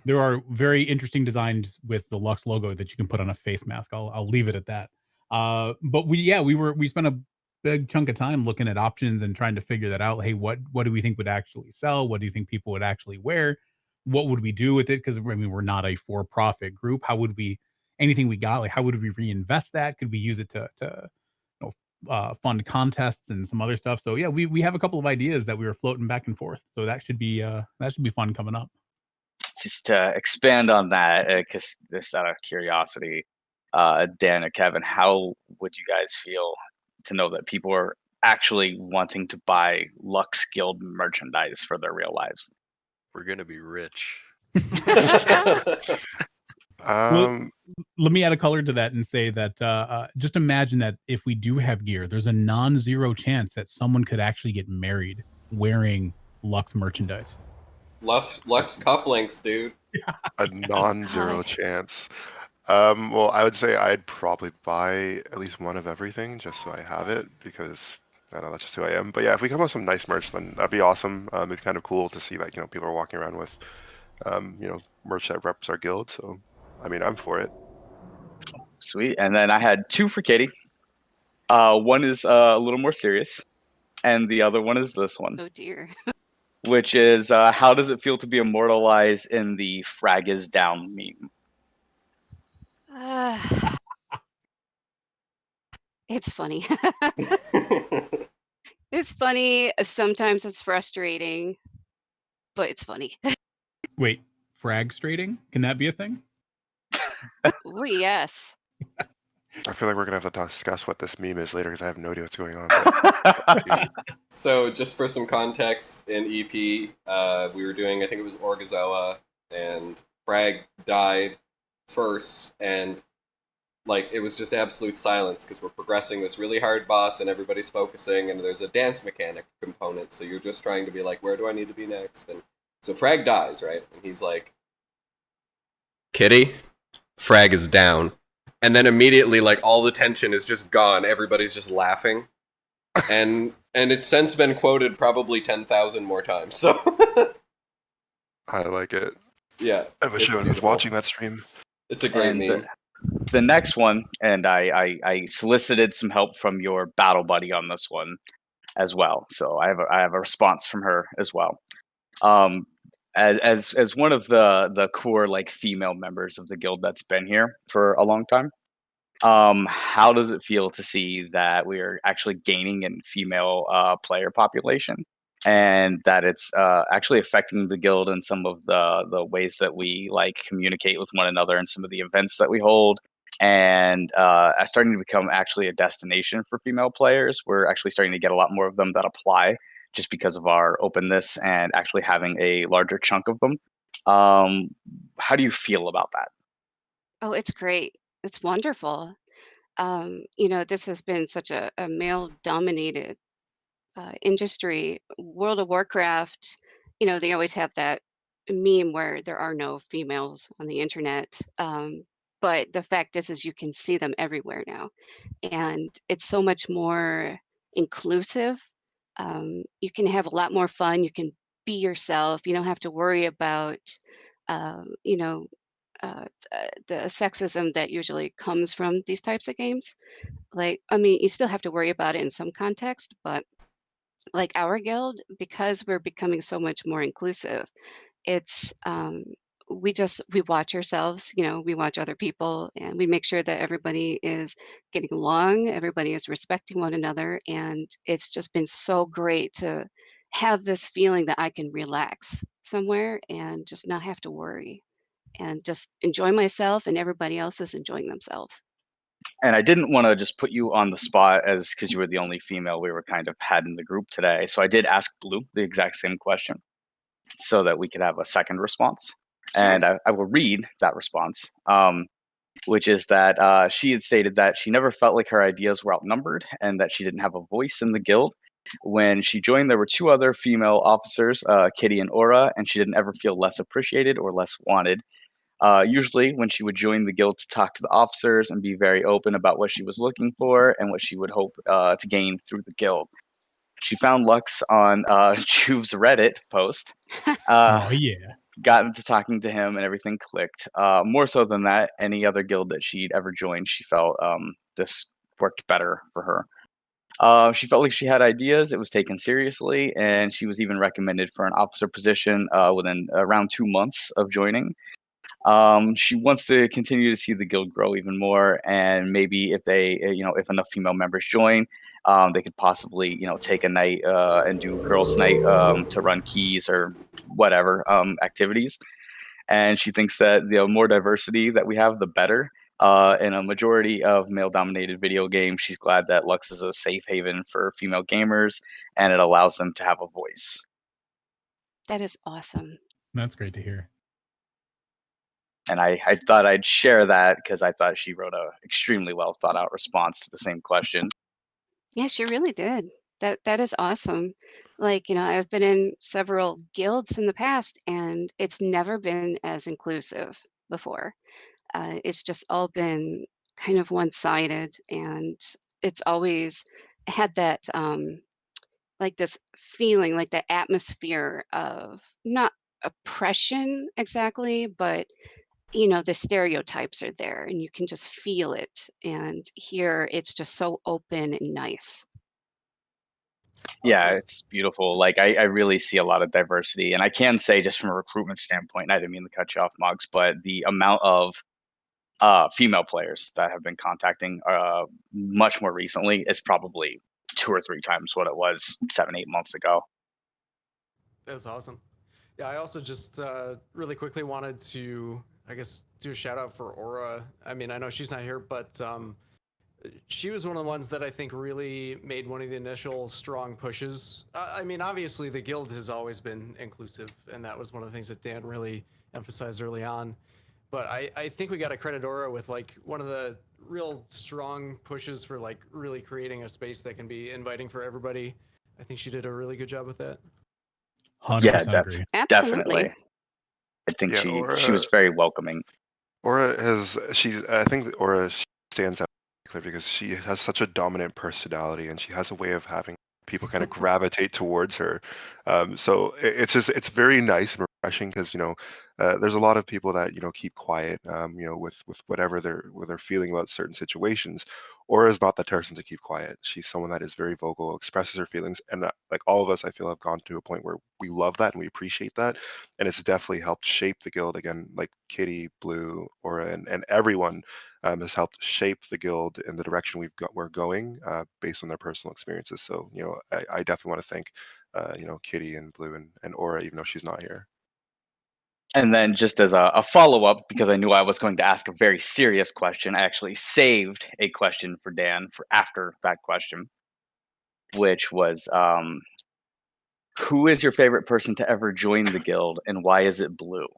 There are very interesting designs with the Lux logo that you can put on a face mask. I'll leave it at that. But we spent a big chunk of time looking at options and trying to figure that out. Hey, what do we think would actually sell? What do you think people would actually wear? What would we do with it? Because I mean, we're not a for-profit group. How would we anything we got? Like, how would we reinvest that? Could we use it to fund contests and some other stuff? So yeah, we have a couple of ideas that we were floating back and forth. So that should be fun coming up. Just to expand on that, because just out of curiosity, Dan or Kevin, how would you guys feel to know that people are actually wanting to buy Lux Guild merchandise for their real lives? We're gonna be rich. Let me add a color to that and say that just imagine that if we do have gear, there's a non-zero chance that someone could actually get married wearing Lux merchandise. Lux cufflinks, dude. A non-zero chance. Well, I would say I'd probably buy at least one of everything just so I have it, because I don't know, that's just who I am. But yeah, if we come up with some nice merch, then that'd be awesome. It'd be kind of cool to see, like, people are walking around with, merch that reps our guild. So, I mean, I'm for it. Sweet. And then I had two for Kitty. One is a little more serious, and the other one is this one. Oh dear. Which is, how does it feel to be immortalized in the "frag is down" meme? It's funny. It's funny. Sometimes it's frustrating, but it's funny. Wait, frag strating? Can that be a thing? Oh yes. I feel like we're gonna have to discuss what this meme is later, because I have no idea what's going on. So, just for some context, in EP, we were doing, I think it was Orgazoa, and Frag died first, and like it was just absolute silence because we're progressing this really hard boss, and everybody's focusing, and there's a dance mechanic component, so you're just trying to be like, where do I need to be next? And so Frag dies, right? And he's like, Kitty, Frag is down. And then immediately, like, all the tension is just gone. Everybody's just laughing. And it's since been quoted probably 10,000 more times. So I like it. Yeah. I wish I was watching that stream. It's a great meme. The next one, and I solicited some help from your battle buddy on this one as well. So I have a response from her as well. As one of the core, like, female members of the guild that's been here for a long time, how does it feel to see that we are actually gaining in female player population, and that it's actually affecting the guild in some of the ways that we, like, communicate with one another and some of the events that we hold, and starting to become actually a destination for female players? We're actually starting to get a lot more of them that apply, just because of our openness and actually having a larger chunk of them. How do you feel about that? Oh, it's great. It's wonderful. This has been such a male-dominated industry. World of Warcraft, they always have that meme where there are no females on the internet. But the fact is you can see them everywhere now, and it's so much more inclusive. You can have a lot more fun. You can be yourself. You don't have to worry about, uh, you know, uh, the sexism that usually comes from these types of games. Like, I mean, you still have to worry about it in some context, but like our guild, because we're becoming so much more inclusive, it's we watch ourselves, we watch other people, and we make sure that everybody is getting along, everybody is respecting one another, and it's just been so great to have this feeling that I can relax somewhere and just not have to worry and just enjoy myself, and everybody else is enjoying themselves. And I didn't want to just put you on the spot, as because you were the only female we were kind of had in the group today. So I did ask Blue the exact same question so that we could have a second response. Sure. And I will read that response. which is that she had stated that she never felt like her ideas were outnumbered and that she didn't have a voice in the guild. When she joined, there were 2 other female officers, Kitty and Aura, and she didn't ever feel less appreciated or less wanted. Usually, when she would join the guild to talk to the officers and be very open about what she was looking for and what she would hope to gain through the guild. She found Lux on Juve's Reddit post. Oh yeah. Got into talking to him and everything clicked. More so than that, any other guild that she'd ever joined, she felt this worked better for her. She felt like she had ideas, it was taken seriously, and she was even recommended for an officer position within around 2 months of joining. She wants to continue to see the guild grow even more, and maybe if if enough female members join, they could possibly, take a night and do girls' night to run keys or whatever activities. And she thinks that the more diversity that we have, the better. In a majority of male-dominated video games, she's glad that Lux is a safe haven for female gamers, and it allows them to have a voice. That is awesome. That's great to hear. And I thought I'd share that because I thought she wrote a extremely well thought out response to the same question. Yeah, she really did. That is awesome. Like, I've been in several guilds in the past, and it's never been as inclusive before. It's just all been kind of one-sided, and it's always had that like this feeling, like the atmosphere of not oppression exactly, but the stereotypes are there and you can just feel it. And here it's just so open and nice. Yeah, Awesome. it's beautiful. Like I really see a lot of diversity, and I can say just from a recruitment standpoint, and I didn't mean to cut you off, Moggs, but the amount of female players that have been contacting much more recently is probably 2 or 3 times what it was 7-8 months ago. That's awesome. Yeah, I also just really quickly wanted to, I guess, do a shout out for Aura. I mean, I know she's not here, but she was one of the ones that I think really made one of the initial strong pushes. I mean, obviously, the guild has always been inclusive, and that was one of the things that Dan really emphasized early on. But I think we got to credit Aura with like one of the real strong pushes for like really creating a space that can be inviting for everybody. I think she did a really good job with that. 100% agree. Absolutely. Definitely. I think Yeah, she was very welcoming. I think Aura stands out because she has such a dominant personality, and she has a way of having people kind of gravitate towards her. So it's very nice and refreshing because there's a lot of people that keep quiet, with whatever they're feeling about certain situations. Aura is not the person to keep quiet. She's someone that is very vocal, expresses her feelings, and like all of us, I feel, have gone to a point where we love that and we appreciate that, and it's definitely helped shape the guild again. Like Kitty, Blue, Aura, and everyone has helped shape the guild in the direction we're going based on their personal experiences. So I definitely want to thank Kitty and Blue and Aura, even though she's not here. And then just as a follow-up, because I knew I was going to ask a very serious question, I actually saved a question for Dan for after that question, which was, who is your favorite person to ever join the guild, and why is it Blue?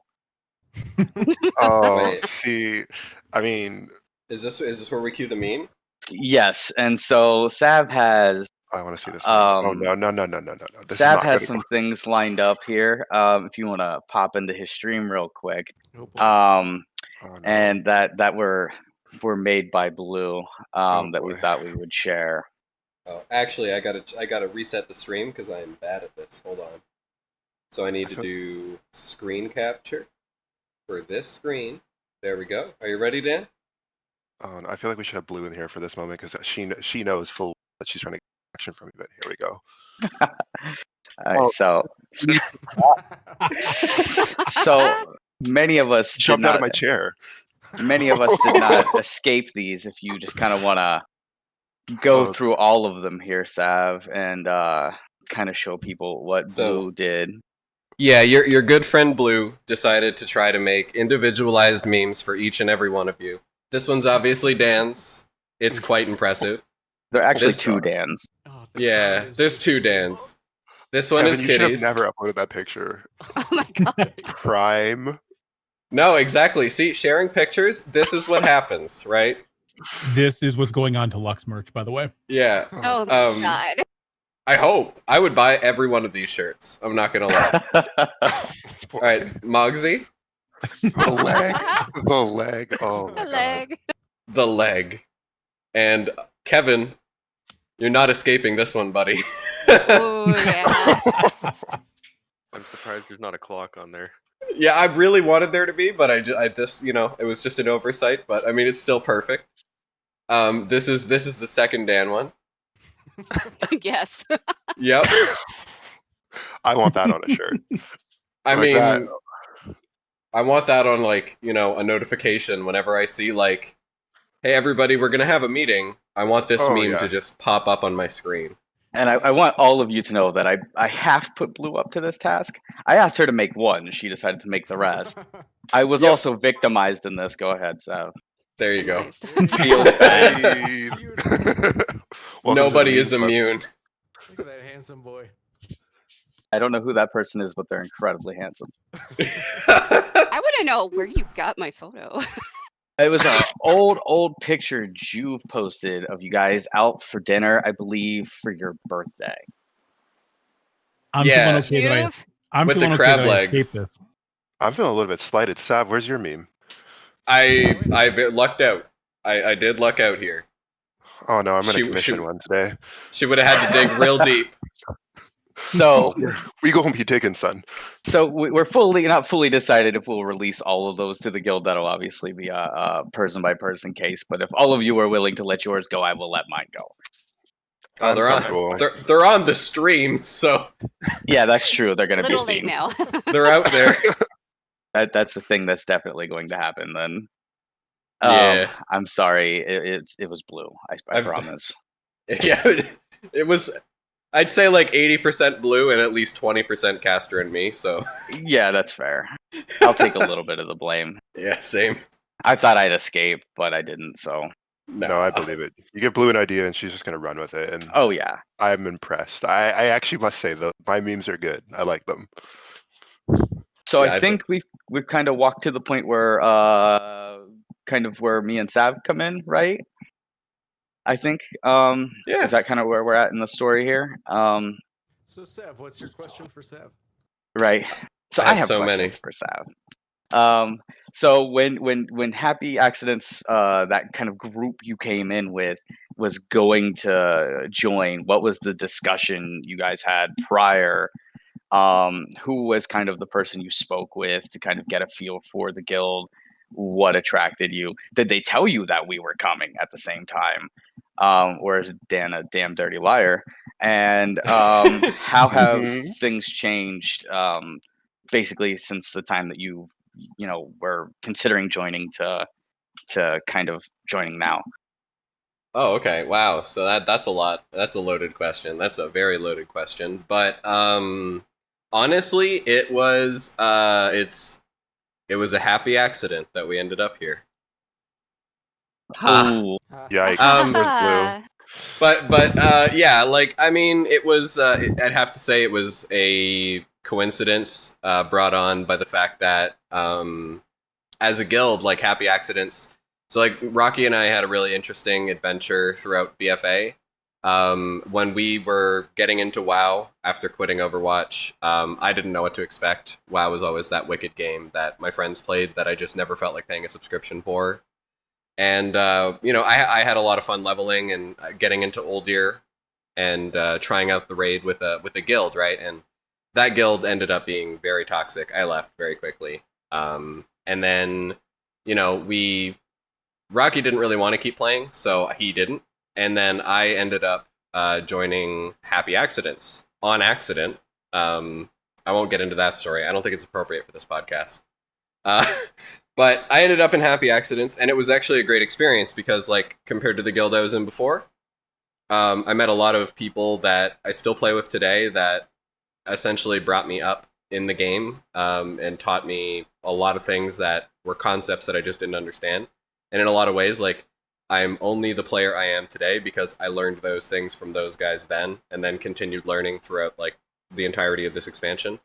Oh, Wait. see, I mean, Is this where we cue the meme? Yes, and so Sav has I want to see this. Oh no. This is Sav not has good. some things lined up here. If you want to pop into his stream real quick, Oh, boy. Oh, no. and that were made by Blue, that we boy. thought we would share. Oh, actually, I gotta reset the stream because I am bad at this. Hold on. So I need to do screen capture for this screen. There we go. Are you ready, Dan? Oh, no, I feel like we should have Blue in here for this moment because she knows full that she's trying to get action from me. But here we go. All right, so many of us Jumped out of my chair. Many of us did not escape these. If you just kind of want to go through all of them here, Sav, and kind of show people what Blue did. Yeah, your good friend Blue decided to try to make individualized memes for each and every one of you. This one's obviously Dan's. It's quite impressive. There are actually This 2 Dans. Oh, Yeah, there's 2 Dan's. This one Kevin, is you should have Kitty's. never uploaded that picture. Oh my god. Prime No, exactly. See, sharing pictures, this is what happens, right? This is what's going on to Lux merch, by the way. Yeah. Oh my god. I hope. I would buy every one of these shirts. I'm not gonna lie. All right, Moggsy, The leg. The leg. Oh my god. Leg. the leg, and Kevin, you're not escaping this one, buddy. Oh yeah. I'm surprised there's not a clock on there. Yeah, I really wanted there to be, but I just, it was just an oversight. But I mean, it's still perfect. This is the second Dan one. Yes. Yep. I want that on a shirt. I Like mean, that. I want that on a notification whenever I see like, hey everybody, we're gonna have a meeting. I want this Oh, meme yeah. to just pop up on my screen. And I want all of you to know that I half put Blue up to this task. I asked her to make one, she decided to make the rest. I was Yep. also victimized in this. Go ahead, Sav. There you go. Feels bad. Hey. Welcome to Nobody the is meme club. immune. Look at that handsome boy. I don't know who that person is, but they're incredibly handsome. I want to know where you got my photo. It was an old picture Juve posted of you guys out for dinner, I believe, for your birthday. I'm Yeah. feeling okay that Juve? I'm With the feeling okay crab that I legs. escaped this. I'm feeling a little bit slighted. Sav, where's your meme? I lucked out. I did luck out here. Oh no, I'm gonna She- commission she- one today. She would have had to dig real deep. So We gonna be digging, son. we're not fully decided if we'll release all of those to the guild. That'll obviously be a person by person case. But if all of you are willing to let yours go, I will let mine go. Oh, I'm they're comfortable. on. They're on the stream, so Yeah, that's true. They're A going to be little late seen. now. they're out there. That's the thing that's definitely going to happen then. Yeah. I'm sorry. It was Blue. I I've- promise. Yeah, it was. I'd say like 80% Blue and at least 20% Caster and me. So Yeah, that's fair. I'll take a little bit of the blame. yeah, same. I thought I'd escape, but I didn't. So, No, I believe it. You give Blue an idea, and she's just gonna run with it. And oh yeah. I'm impressed. I actually must say though, my memes are good. I like them. So Yeah, I think we've kind of walked to the point where kind of where me and Sav come in, right? I think Yeah. is that kind of where we're at in the story here? So, Sav, what's your question for Sav? Right. So I I have have so many. questions for Sav. So when Happy Accidents, that kind of group you came in with was going to join, what was the discussion you guys had prior? Who was kind of the person you spoke with to kind of get a feel for the guild? What attracted you? Did they tell you that we were coming at the same time? Or is Dan a damn dirty liar? And how have Mhm. things changed basically since the time that you were considering joining to kind of joining now? Oh, okay. Wow. So that's a lot. That's a loaded question. That's a very loaded question. But honestly, it was it was a happy accident that we ended up here. Ha. Ooh, Yikes. Um, Where's Blue? But yeah, like I mean, it was. I'd have to say it was a coincidence brought on by the fact that as a guild, like Happy Accidents. So like Rocky and I had a really interesting adventure throughout BFA. When we were getting into WoW after quitting Overwatch, I didn't know what to expect. WoW was always that wicked game that my friends played that I just never felt like paying a subscription for. And I had a lot of fun leveling and getting into Oldir and trying out the raid with a guild, right? And that guild ended up being very toxic. I left very quickly. And then, Rocky didn't really want to keep playing, so he didn't. And then I ended up joining Happy Accidents on accident. I won't get into that story. I don't think it's appropriate for this podcast. But I ended up in Happy Accidents, and it was actually a great experience because, like, compared to the guild I was in before, I met a lot of people that I still play with today that essentially brought me up in the game and taught me a lot of things that were concepts that I just didn't understand. And in a lot of ways, like, I'm only the player I am today because I learned those things from those guys then, and then continued learning throughout, like, the entirety of this expansion.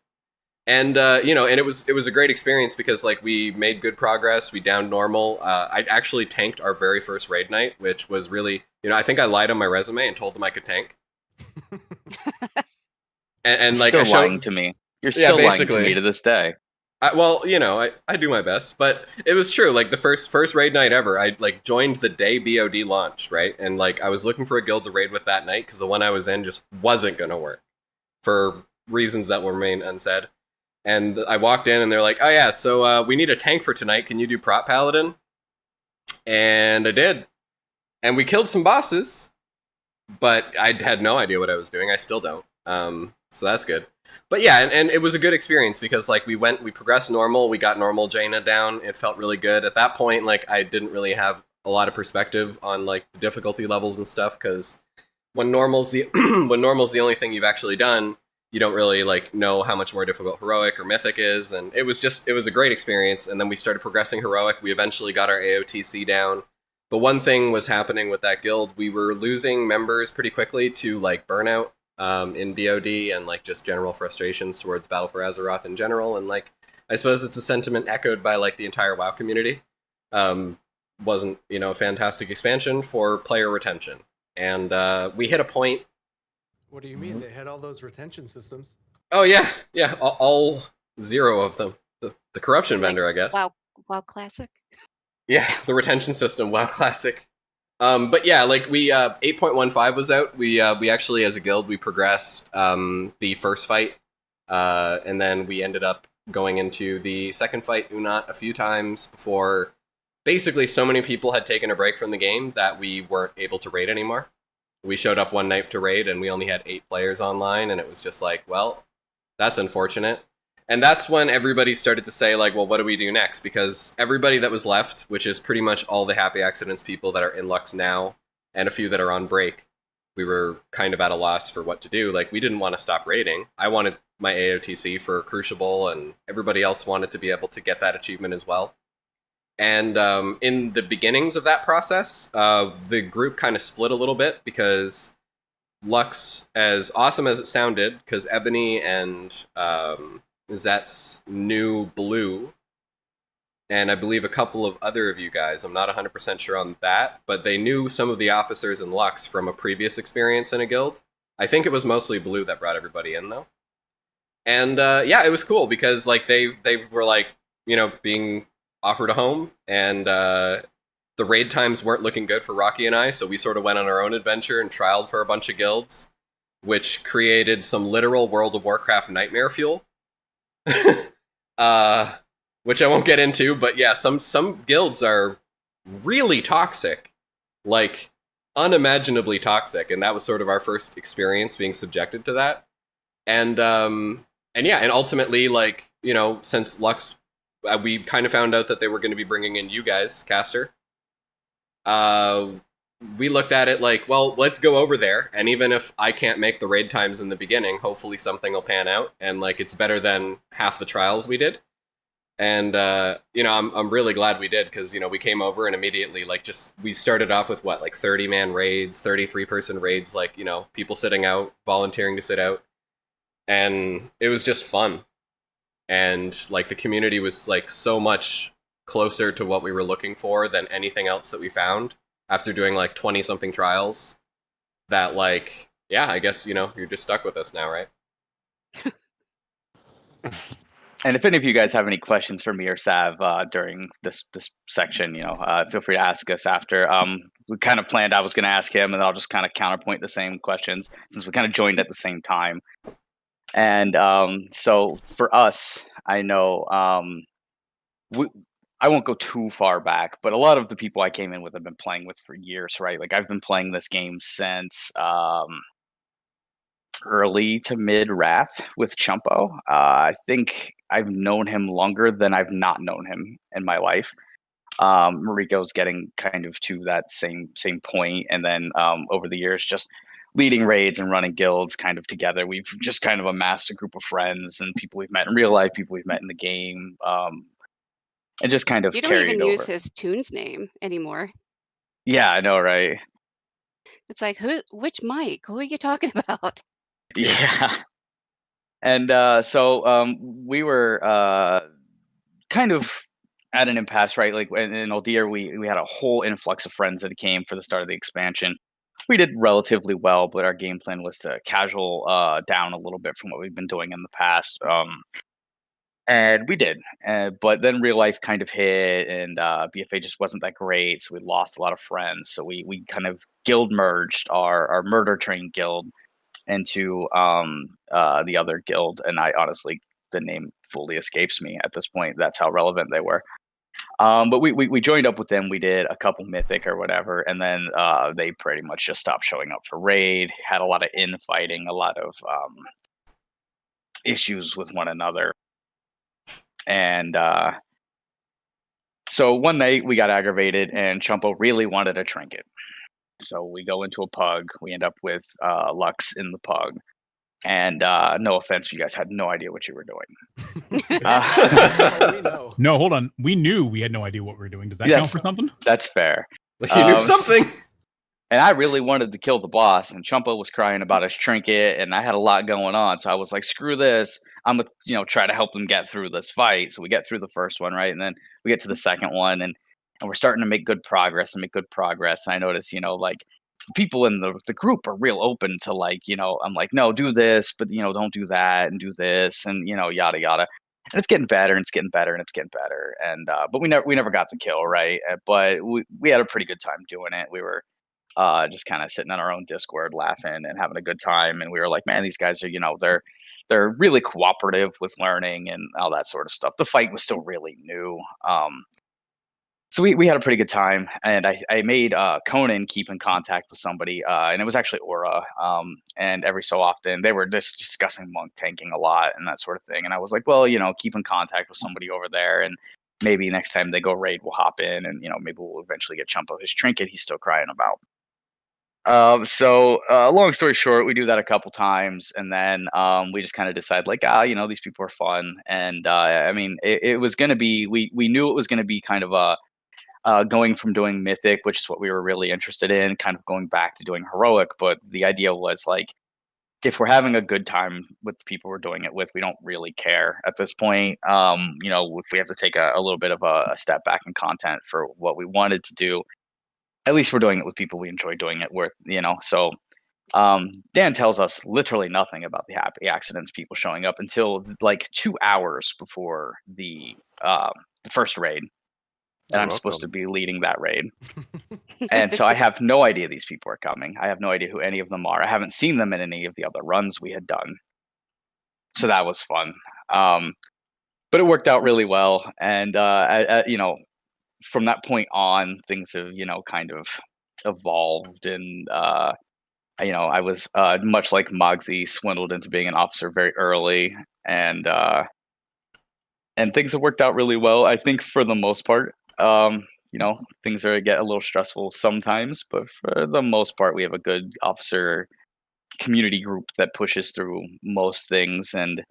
And and it was a great experience because like we made good progress. We downed normal. I actually tanked our very first raid night, which was really, I think I lied on my resume and told them I could tank. and like still I showed, lying to me. You're still lying to me to this day. I do my best, but it was true. Like the first raid night ever, I like joined the day BOD launched, right? And like I was looking for a guild to raid with that night because the one I was in just wasn't gonna work for reasons that will remain unsaid. And I walked in and they're like, "Oh yeah, so we need a tank for tonight. Can you do prop paladin?" And I did, and we killed some bosses, but I had no idea what I was doing. I still don't. So that's good. But yeah, and it was a good experience because like we progressed normal, we got normal Jaina down. It felt really good. At that point, like I didn't really have a lot of perspective on like the difficulty levels and stuff because when normal's the only thing you've actually done, you don't really like know how much more difficult heroic or mythic is. And it was a great experience. And then we started progressing heroic. We eventually got our AOTC down. But one thing was happening with that guild. We were losing members pretty quickly to like burnout in BOD and like just general frustrations towards Battle for Azeroth in general. And like, I suppose it's a sentiment echoed by like the entire WoW community. Wasn't, a fantastic expansion for player retention. And we hit a point. What do you mean? They had all those retention systems. Oh yeah, all 0 of them. The corruption vendor, I guess. WoW Classic. Yeah, the retention system, WoW Classic. But yeah, like we 8.15 was out. We actually as a guild we progressed the first fight, and then we ended up going into the second fight Unat a few times before. Basically, so many people had taken a break from the game that we weren't able to raid anymore. We showed up one night to raid, and we only had 8 players online, and it was just like, well, that's unfortunate. And that's when everybody started to say, like, well, what do we do next? Because everybody that was left, which is pretty much all the Happy Accidents people that are in Lux now, and a few that are on break, we were kind of at a loss for what to do. Like, we didn't want to stop raiding. I wanted my AOTC for Crucible, and everybody else wanted to be able to get that achievement as well. And in the beginnings of that process, the group kind of split a little bit because Lux, as awesome as it sounded, because Ebony and Zet's knew Blue, and I believe a couple of other of you guys, I'm not 100% sure on that, but they knew some of the officers in Lux from a previous experience in a guild. I think it was mostly Blue that brought everybody in, though. And yeah, it was cool because like they were like, being offered a home, and the raid times weren't looking good for Rocky and I, so we sort of went on our own adventure and trialed for a bunch of guilds, which created some literal World of Warcraft nightmare fuel. Which I won't get into, but yeah, some guilds are really toxic, like unimaginably toxic, and that was sort of our first experience being subjected to that. And yeah, and ultimately, like, since Lux, we kind of found out that they were going to be bringing in you guys, Caster. We looked at it like, well, let's go over there, and even if I can't make the raid times in the beginning, hopefully something will pan out, and like it's better than half the trials we did. And I'm really glad we did, because we came over and immediately we started off with what, like 30-man raids, 33-person raids, like people sitting out, volunteering to sit out, and it was just fun. And like the community was like so much closer to what we were looking for than anything else that we found after doing like 20-something trials, that like, yeah, I guess, you're just stuck with us now, right? And if any of you guys have any questions for me or Sav during this section, feel free to ask us after. We kind of planned I was going to ask him, and I'll just kind of counterpoint the same questions since we kind of joined at the same time. And so for us, I know I won't go too far back, but a lot of the people I came in with have been playing with for years, right? Like I've been playing this game since early to mid Wrath with Chumpo. I think I've known him longer than I've not known him in my life. Mariko's getting kind of to that same point, and then over the years, just leading raids and running guilds kind of together, we've just kind of amassed a group of friends and people we've met in real life, people we've met in the game, and just kind of You don't carried even over. use his tune's name anymore. Yeah, I know, right? It's like, which Mike? Who are you talking about? Yeah. And so we were kind of at an impasse, right? Like in Aldir, we had a whole influx of friends that came for the start of the expansion. We did relatively well, but our game plan was to casual down a little bit from what we've been doing in the past. And we did. But then real life kind of hit, and BFA just wasn't that great. So we lost a lot of friends. So we kind of guild merged our Murder Train guild into the other guild. And I honestly, the name fully escapes me at this point. That's how relevant they were. But we joined up with them. We did a couple mythic or whatever, and then they pretty much just stopped showing up for raid. Had a lot of infighting, a lot of issues with one another, and so one night we got aggravated, and Chumpo really wanted a trinket. So we go into a pug. We end up with Lux in the pug. And no offense, you guys had no idea what you were doing. We know. No, hold on. We knew we had no idea what we were doing. Does that count for something? That's fair. You knew something. And I really wanted to kill the boss, and Chumpo was crying about his trinket, and I had a lot going on. So I was like, screw this. I'm gonna try to help him get through this fight. So we get through the first one, right? And then we get to the second one, and we're starting to make good progress. I notice, like, people in the group are real open to, like, I'm like, no, do this, but don't do that, and do this, and yada yada. And it's getting better, and it's getting better, and it's getting better. And but we never got the kill, right? But we had a pretty good time doing it. We were just kind of sitting on our own Discord laughing and having a good time. And we were like, man, these guys are, they're really cooperative with learning and all that sort of stuff. The fight was still really new. So we had a pretty good time, and I made Conan keep in contact with somebody, and it was actually Aura. And every so often they were just discussing monk tanking a lot and that sort of thing. And I was like, well, keep in contact with somebody over there, and maybe next time they go raid, we'll hop in, and maybe we'll eventually get Chumpo his trinket he's still crying about. So long story short, we do that a couple times, and then we just kind of decide, like, these people are fun. And I mean, it was going to be, we knew it was going to be kind of a going from doing mythic, which is what we were really interested in, kind of going back to doing heroic. But the idea was, like, if we're having a good time with the people we're doing it with, we don't really care at this point. If we have to take a little bit of a step back in content for what we wanted to do, at least we're doing it with people we enjoy doing it with, So Dan tells us literally nothing about the happy accidents people showing up until like 2 hours before the first raid. And I'm supposed to be leading that raid. And so I have no idea these people are coming. I have no idea who any of them are. I haven't seen them in any of the other runs we had done. So that was fun. But it worked out really well. And, from that point on, things have, kind of evolved. And, I was much like Moggsy, swindled into being an officer very early. And things have worked out really well, I think, for the most part. Things get a little stressful sometimes, but for the most part, we have a good officer community group that pushes through most things. And,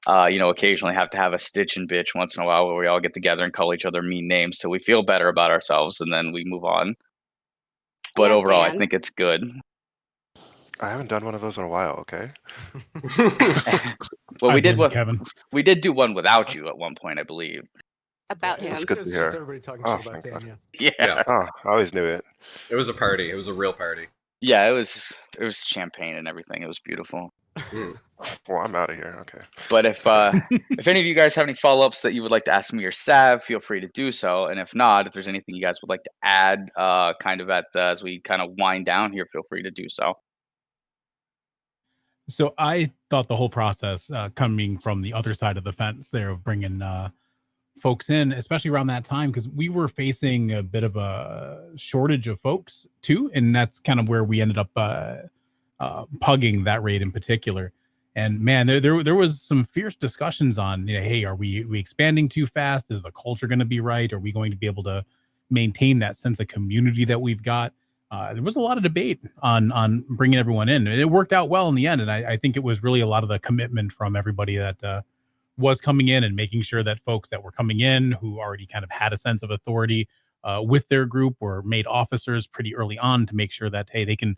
occasionally have to have a stitch and bitch once in a while where we all get together and call each other mean names so we feel better about ourselves, and then we move on. But Yeah, overall, Dan. I think it's good. I haven't done one of those in a while. Okay. Well, we did one. Kevin. We did do one without you at one point, I believe. About him. That's good to It's hear. just everybody talking Oh, shit about thank Dan, God. Yeah. Oh, I always knew it. It was a party. It was a real party. Yeah, it was champagne and everything. It was beautiful. Mm. Well, I'm out of here. Okay. But if any of you guys have any follow-ups that you would like to ask me or Sav, feel free to do so. And if not, if there's anything you guys would like to add, kind of as we kind of wind down here, feel free to do so. So I thought the whole process, coming from the other side of the fence there, of bringing folks in, especially around that time, because we were facing a bit of a shortage of folks too, and that's kind of where we ended up pugging that raid in particular. And man, there was some fierce discussions on, hey, are we expanding too fast? Is the culture going to be right? Are we going to be able to maintain that sense of community that we've got? There was a lot of debate on bringing everyone in. It worked out well in the end, and I think it was really a lot of the commitment from everybody that was coming in, and making sure that folks that were coming in who already kind of had a sense of authority with their group were made officers pretty early on, to make sure that, hey, they can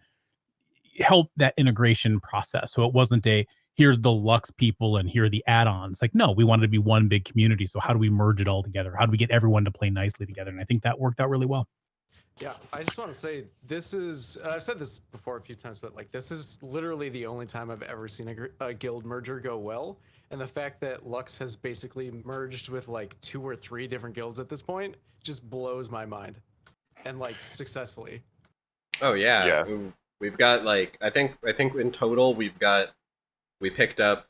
help that integration process. So it wasn't a, here's the Lux people and here are the add-ons. Like, no, we wanted to be one big community. So how do we merge it all together? How do we get everyone to play nicely together? And I think that worked out really well. Yeah, I just want to say this is, I've said this before a few times, but like this is literally the only time I've ever seen a guild merger go well. And the fact that Lux has basically merged with like 2 or 3 different guilds at this point just blows my mind. And like successfully. Oh yeah. Yeah. We've got like I think in total we picked up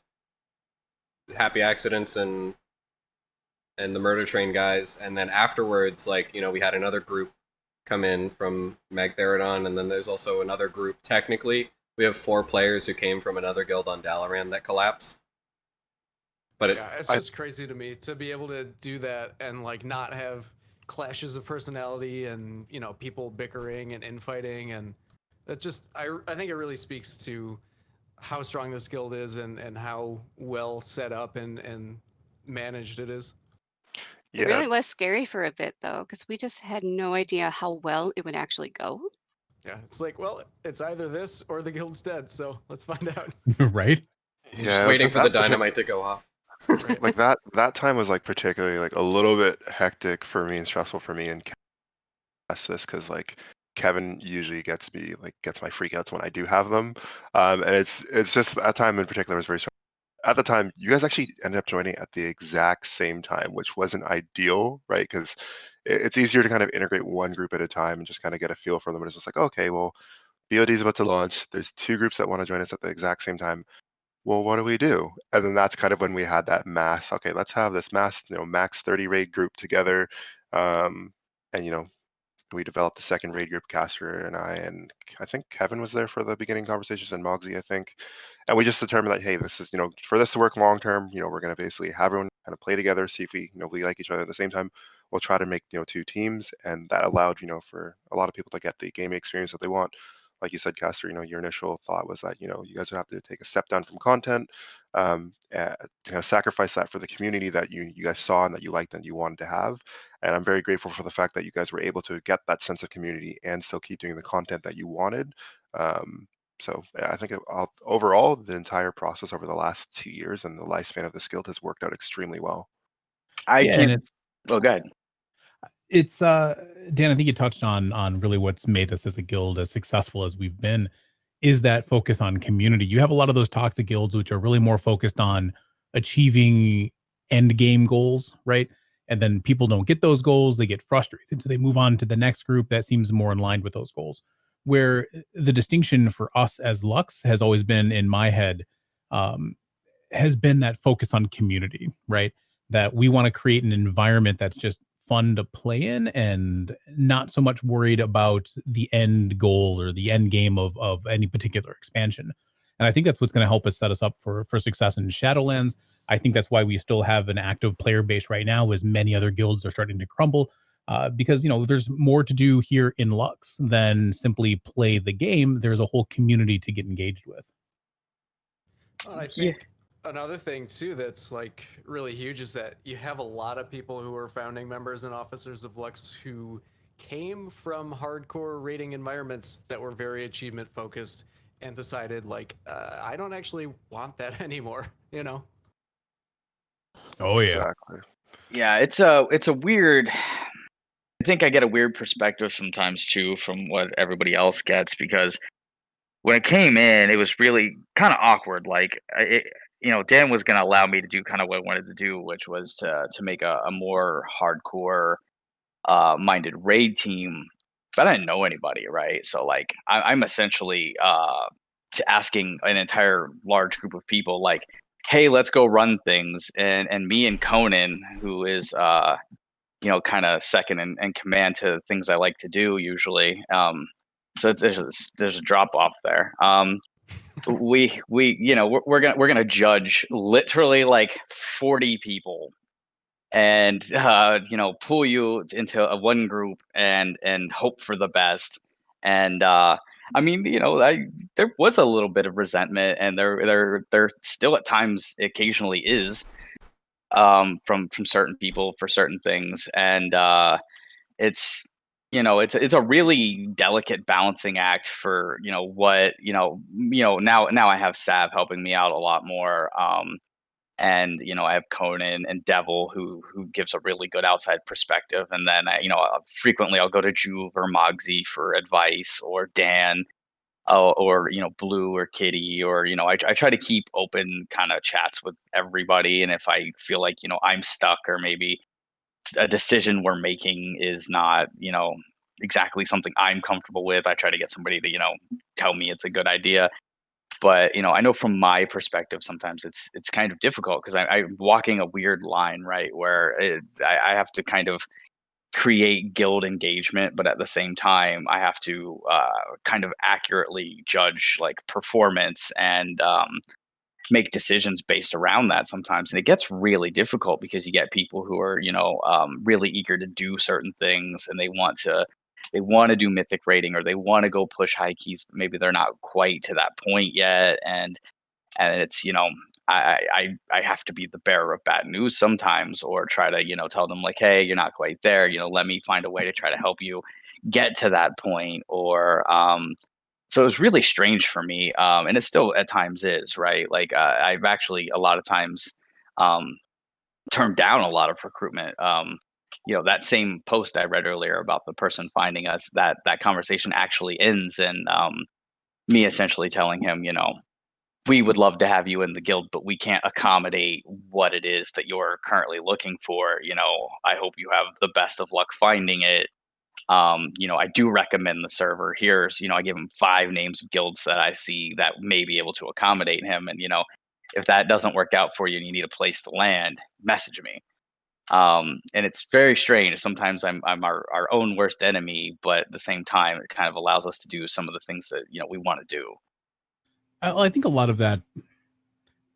Happy Accidents and the Murder Train guys, and then afterwards, like, you know, we had another group come in from Magtheridon, and then there's also another group. Technically, we have 4 players who came from another guild on Dalaran that collapsed. But yeah, it's just crazy to me to be able to do that and like not have clashes of personality and, you know, people bickering and infighting, and it just I think it really speaks to how strong this guild is and how well set up and managed it is. It really was scary for a bit though, because we just had no idea how well it would actually go. Yeah, it's like, well, it's either this or the guild's dead, so let's find out. Right? just waiting for the dynamite to go off. Like that time was like particularly like a little bit hectic for me and stressful for me and this because like Kevin usually gets my freakouts when I do have them, and it's just that time in particular was very stressful. At the time, you guys actually ended up joining at the exact same time, which wasn't ideal, right? Because it's easier to kind of integrate one group at a time and just kind of get a feel for them. And it's just like, okay, well, BOD is about to launch. There's 2 groups that want to join us at the exact same time. Well, what do we do? And then that's kind of when we had that mass. Okay, let's have this mass, max 30 raid group together, and we developed the second raid group, Castor and I think Kevin was there for the beginning conversations, and Moggsy, I think. And we just determined that, hey, this is, for this to work long term, we're going to basically have everyone kind of play together, see if we, we like each other at the same time. We'll try to make, 2 teams. And that allowed, for a lot of people to get the gaming experience that they want. Like you said, Castor, your initial thought was that, you guys would have to take a step down from content, and kind of sacrifice that for the community that you guys saw and that you liked and you wanted to have. And I'm very grateful for the fact that you guys were able to get that sense of community and still keep doing the content that you wanted. So I think overall, the entire process over the last 2 years and the lifespan of this guild has worked out extremely well. And go ahead. It's Dan, I think you touched on really what's made us as a guild as successful as we've been is that focus on community. You have a lot of those toxic guilds which are really more focused on achieving end game goals, right? And then people don't get those goals, they get frustrated, so they move on to the next group that seems more in line with those goals. Where the distinction for us as Lux has always been in my head, has been that focus on community, right? That we want to create an environment that's just fun to play in and not so much worried about the end goal or the end game of any particular expansion. And I think that's what's going to help us set us up for success in Shadowlands. I think that's why we still have an active player base right now, as many other guilds are starting to crumble, because there's more to do here in Lux than simply play the game. There's a whole community to get engaged with. Well, I think another thing too that's like really huge is that you have a lot of people who are founding members and officers of Lux who came from hardcore raiding environments that were very achievement focused and decided like I don't actually want that anymore, Oh yeah. Exactly. Yeah, it's a weird. I think I get a weird perspective sometimes too from what everybody else gets, because when it came in, it was really kind of awkward. Like, Dan was going to allow me to do kind of what I wanted to do, which was to make a more hardcore minded raid team. But I didn't know anybody, right? So like, I'm essentially asking an entire large group of people, like, hey, let's go run things. And me and Conan, who is, kind of second in command to things I like to do usually. So there's a drop off there. We're gonna judge literally like 40 people, and pull you into a one group and hope for the best. And I mean, there was a little bit of resentment, and there still at times occasionally is, from certain people for certain things, and it's it's a really delicate balancing act for what now I have Sav helping me out a lot more, and I have Conan and Devil who gives a really good outside perspective, and then frequently I'll go to Juve or Moggsy for advice, or Dan, or Blue or Kitty, or I try to keep open kind of chats with everybody, and if I feel like I'm stuck, or maybe a decision we're making is not exactly something I'm comfortable with, I try to get somebody to tell me it's a good idea. But I know from my perspective sometimes it's kind of difficult, because I'm walking a weird line, right, where I have to kind of create guild engagement, but at the same time I have to kind of accurately judge like performance, and make decisions based around that sometimes. And it gets really difficult, because you get people who are really eager to do certain things, and they want to do mythic rating, or they want to go push high keys, but maybe they're not quite to that point yet, and it's I have to be the bearer of bad news sometimes, or try to tell them like, hey, you're not quite there, let me find a way to try to help you get to that point. Or so it was really strange for me, and it still at times is, right? Like I've actually a lot of times turned down a lot of recruitment. That same post I read earlier about the person finding us, that conversation actually ends in me essentially telling him, we would love to have you in the guild, but we can't accommodate what it is that you're currently looking for. I hope you have the best of luck finding it. I do recommend the server. Here's, I give him 5 names of guilds that I see that may be able to accommodate him. And, if that doesn't work out for you and you need a place to land, message me. And it's very strange. Sometimes I'm our own worst enemy, but at the same time, it kind of allows us to do some of the things that, we want to do. I think a lot of that,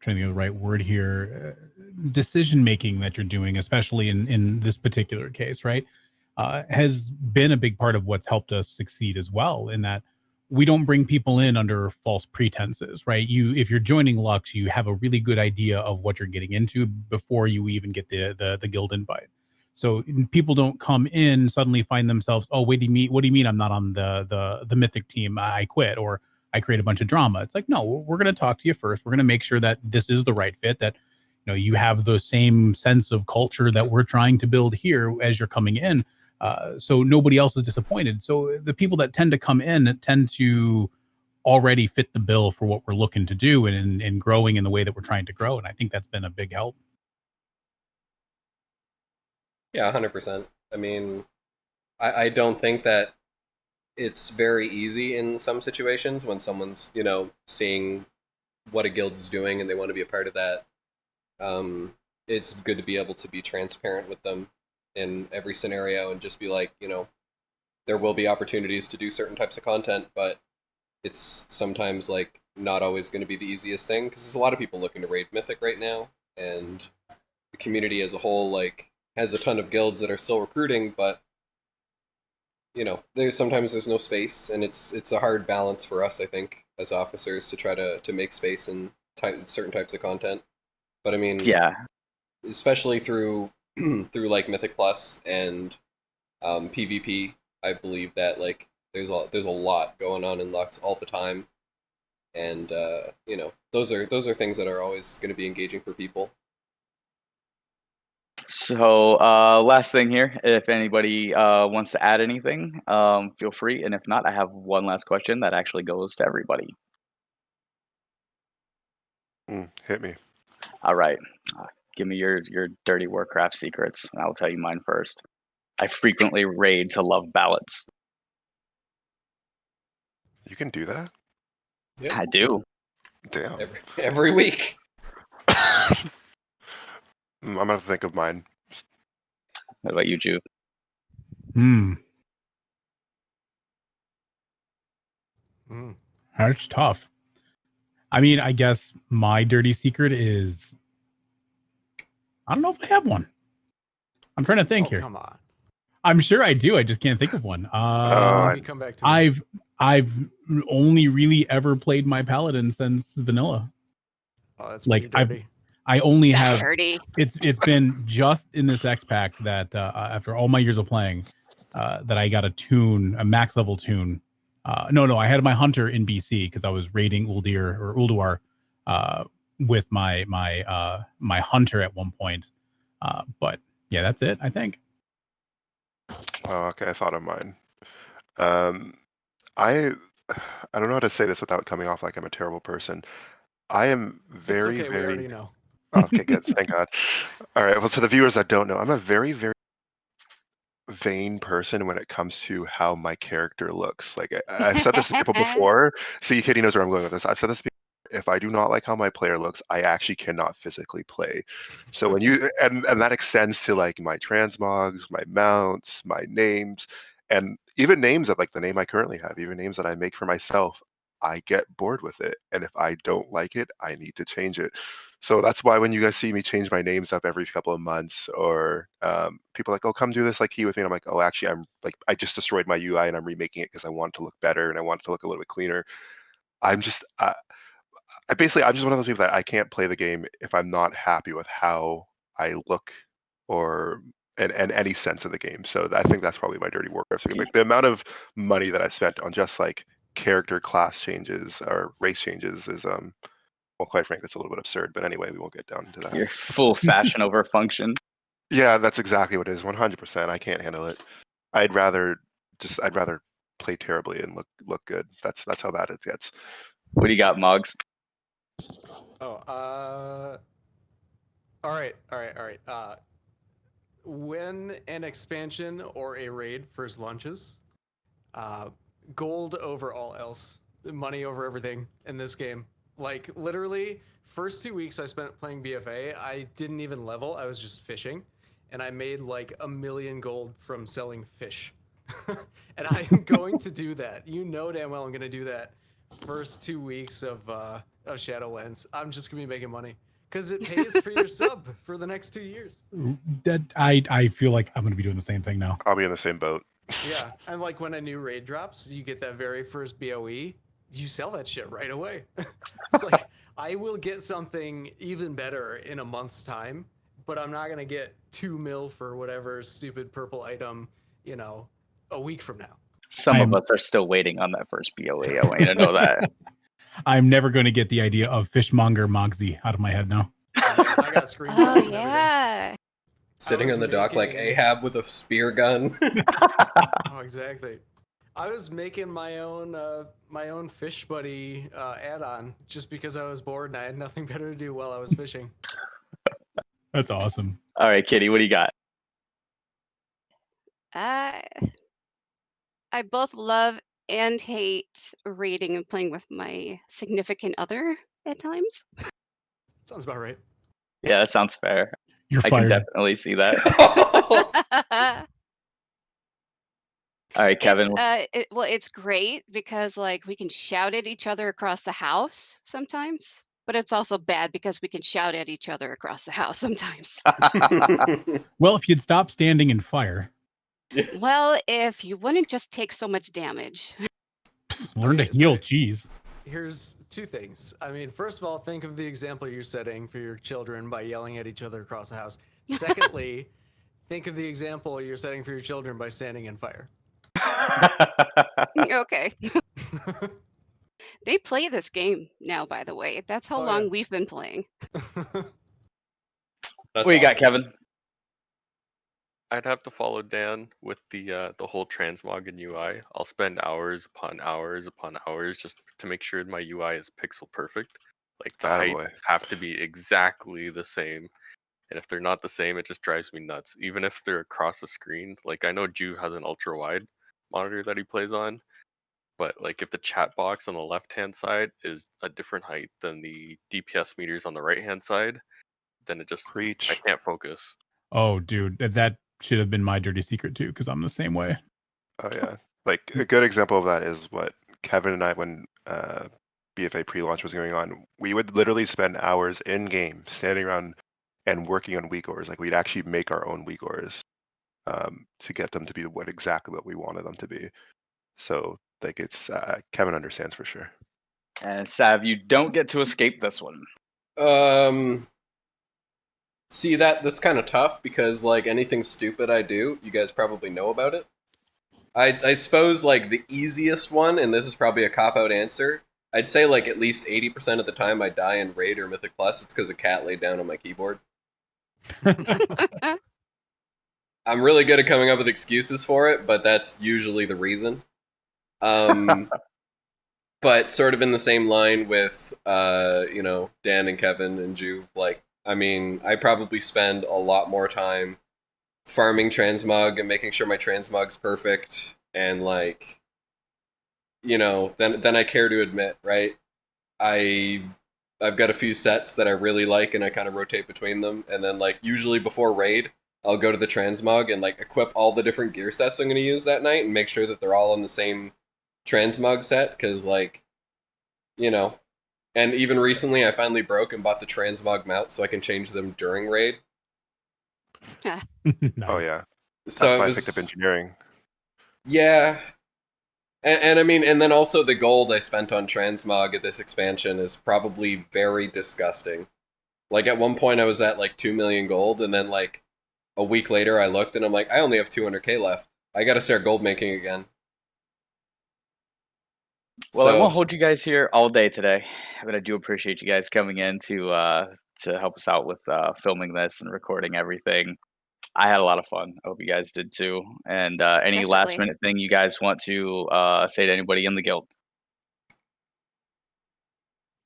trying to think of the right word here, decision making that you're doing, especially in this particular case, right, has been a big part of what's helped us succeed as well. In that we don't bring people in under false pretenses, right? If you're joining Lux, you have a really good idea of what you're getting into before you even get the guild invite. So people don't come in suddenly find themselves, oh, wait, what do you mean I'm not on the mythic team? I quit, or I create a bunch of drama. It's like, no, we're going to talk to you first. We're going to make sure that this is the right fit, that you have the same sense of culture that we're trying to build here as you're coming in, so nobody else is disappointed. So the people that tend to come in tend to already fit the bill for what we're looking to do, and growing in the way that we're trying to grow. And I think that's been a big help. Yeah, 100%. I mean, I don't think that it's very easy in some situations when someone's, seeing what a guild is doing and they want to be a part of that. It's good to be able to be transparent with them in every scenario, and just be like, there will be opportunities to do certain types of content, but it's sometimes like not always going to be the easiest thing, because there's a lot of people looking to raid Mythic right now, and the community as a whole like has a ton of guilds that are still recruiting, but there's no space, and it's a hard balance for us, I think, as officers, to try to make space in certain types of content. But I mean, Yeah. especially through like Mythic Plus and PvP, I believe that like there's a lot going on in Lux all the time, and those are things that are always going to be engaging for people. So last thing here, if anybody wants to add anything, feel free. And if not, I have one last question that actually goes to everybody. Hit me. All right. Give me your dirty Warcraft secrets, and I'll tell you mine first. I frequently raid to love ballots. You can do that? Yeah. I do. Damn. Every week. I'm gonna have to think of mine. What about you, Juve? That's tough. I mean, I guess my dirty secret is, I don't know if I have one. I'm trying to think here. Come on. I'm sure I do. I just can't think of one. Maybe come back to me. I've only really ever played my paladin since vanilla. Oh, that's like pretty dirty. I only It's have dirty. it's been just in this X pack that after all my years of playing, that I got a max level tune. No, I had my hunter in BC because I was raiding Ulduar with my hunter at one point. But yeah, that's it, I think. Oh, okay. I thought of mine. I don't know how to say this without coming off like I'm a terrible person. I am It's very, okay. We already very. know. Okay, good. Thank God. All right. Well, to the viewers that don't know, I'm a very, very vain person when it comes to how my character looks. Like I've said this to people before. See, Kitty knows where I'm going with this. I've said this before. If I do not like how my player looks, I actually cannot physically play. So when you and that extends to like my transmogs, my mounts, my names, and even names that like the name I currently have, even names that I make for myself, I get bored with it. And if I don't like it, I need to change it. So that's why when you guys see me change my names up every couple of months, or people are like, oh, come do this like he with me. And I'm like, oh, actually, I'm like, I just destroyed my UI and I'm remaking it because I want it to look better and I want it to look a little bit cleaner. I'm just, I'm just one of those people that I can't play the game if I'm not happy with how I look or and any sense of the game. So I think that's probably my dirty Warcraft. So, like the amount of money that I spent on just like character class changes or race changes is well, quite frankly, it's a little bit absurd. But anyway, we won't get down to that. You're full fashion over function. Yeah, that's exactly what it is. 100%. I can't handle it. I'd rather play terribly and look good. That's how bad it gets. What do you got, Moggs? Oh, all right. When an expansion or a raid first launches, gold over all else, money over everything in this game. Like literally, first 2 weeks I spent playing BFA, I didn't even level. I was just fishing, and I made like 1 million gold from selling fish. And I am going to do that. You know damn well I'm going to do that. First 2 weeks of Shadowlands, I'm just gonna be making money because it pays for your sub for the next 2 years. That I feel like I'm gonna be doing the same thing now. I'll be in the same boat. Yeah, and like when a new raid drops, you get that very first BOE, you sell that shit right away. It's like I will get something even better in a month's time, but I'm not gonna get 2 mil for whatever stupid purple item, a week from now. Some of us are still waiting on that first BOE. I want you to know that. I'm never going to get the idea of fishmonger Moggsy out of my head now. I got screenshots. Oh yeah. Sitting on the dock like Ahab with a spear gun. Oh, exactly. I was making my own fish buddy add-on just because I was bored and I had nothing better to do while I was fishing. That's awesome. All right, Kitty, what do you got? I both love and hate raiding and playing with my significant other at times. Sounds about right. Yeah, that sounds fair. You're I fired. can definitely see that. All right, Kevin. It's great because like we can shout at each other across the house sometimes, but it's also bad because we can shout at each other across the house sometimes. Well, if you'd stop standing in fire. Well, if you wouldn't just take so much damage. Learn to heal, jeez. Here's 2 things. I mean, first of all, think of the example you're setting for your children by yelling at each other across the house. Secondly, think of the example you're setting for your children by standing in fire. Okay. They play this game now, by the way. That's how long we've been playing. What you got, Kevin? I'd have to follow Dan with the whole transmog and UI. I'll spend hours upon hours upon hours just to make sure my UI is pixel perfect. Like the heights have to be exactly the same. And if they're not the same, it just drives me nuts. Even if they're across the screen. Like I know Ju has an ultra wide monitor that he plays on. But like if the chat box on the left hand side is a different height than the DPS meters on the right hand side, then it just I can't focus. Oh, dude, that should have been my dirty secret too, because I'm the same way. Oh yeah, like a good example of that is what Kevin and I, when BFA pre-launch was going on, we would literally spend hours in game standing around and working on weak ores. Like we'd actually make our own weak ores to get them to be exactly what we wanted them to be. So like it's Kevin understands for sure. And Sav, you don't get to escape this one. See, that's kind of tough because like anything stupid I do, you guys probably know about it. I suppose like the easiest one, and this is probably a cop-out answer, I'd say like at least 80% of the time I die in Raid or Mythic Plus, it's because a cat laid down on my keyboard. I'm really good at coming up with excuses for it, but that's usually the reason. But sort of in the same line with, Dan and Kevin and Juve, like, I mean, I probably spend a lot more time farming transmog and making sure my transmog's perfect, and like, than I care to admit, right? I've got a few sets that I really like, and I kind of rotate between them, and then like usually before raid, I'll go to the transmog and like equip all the different gear sets I'm going to use that night, and make sure that they're all in the same transmog set, because like, and even recently I finally broke and bought the transmog mount so I can change them during raid. Nice. Oh yeah. That's So why I picked up engineering. Yeah. And I mean, and then also the gold I spent on transmog at this expansion is probably very disgusting. Like at one point I was at like 2 million gold, and then like a week later I looked and I'm like, I only have 200k left. I gotta start gold making again. Well, I won't hold you guys here all day today, but I do appreciate you guys coming in to help us out with filming this and recording everything. I had a lot of fun. I hope you guys did too. And any last minute thing you guys want to say to anybody in the guild?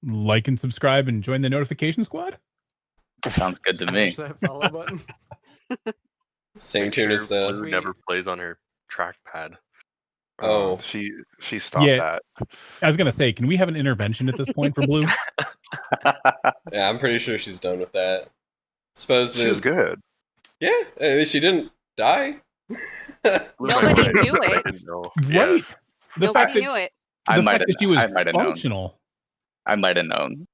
Like and subscribe and join the notification squad. Sounds good to me. Smash that follow button. Same Make tune sure as the. Blue never plays on her trackpad. Oh, she stopped that. I was gonna say, can we have an intervention at this point for Blue? Yeah, I'm pretty sure she's done with that. Suppose She was good. Yeah, I mean, she didn't die. Nobody knew it. Right. The fact Nobody that, knew it. I the might fact have. that she was I might have known. functional. I might have known.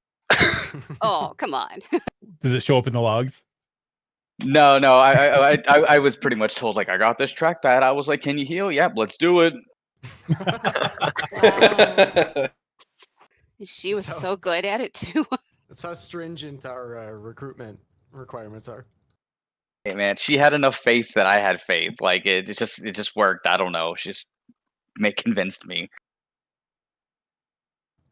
Oh, come on. Does it show up in the logs? No. I was pretty much told like I got this trackpad. I was like, can you heal? Yep, let's do it. She was so good at it too. That's how stringent our recruitment requirements are. Hey man, she had enough faith that I had faith. Like it just worked. I don't know. She just convinced me.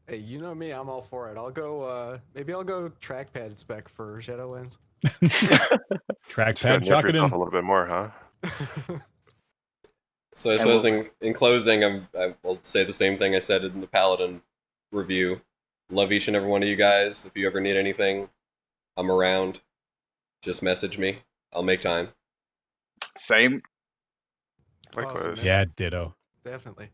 Hey, you know me, I'm all for it. I'll go. Maybe I'll go trackpad spec for Shadowlands. Trackpad, Nerf chalk it in. yourself a little bit more, huh? So I suppose in closing, I will say the same thing I said in the Paladin review. Love each and every one of you guys. If you ever need anything, I'm around. Just message me. I'll make time. Same. Likewise. Awesome, man. Yeah, ditto. Definitely.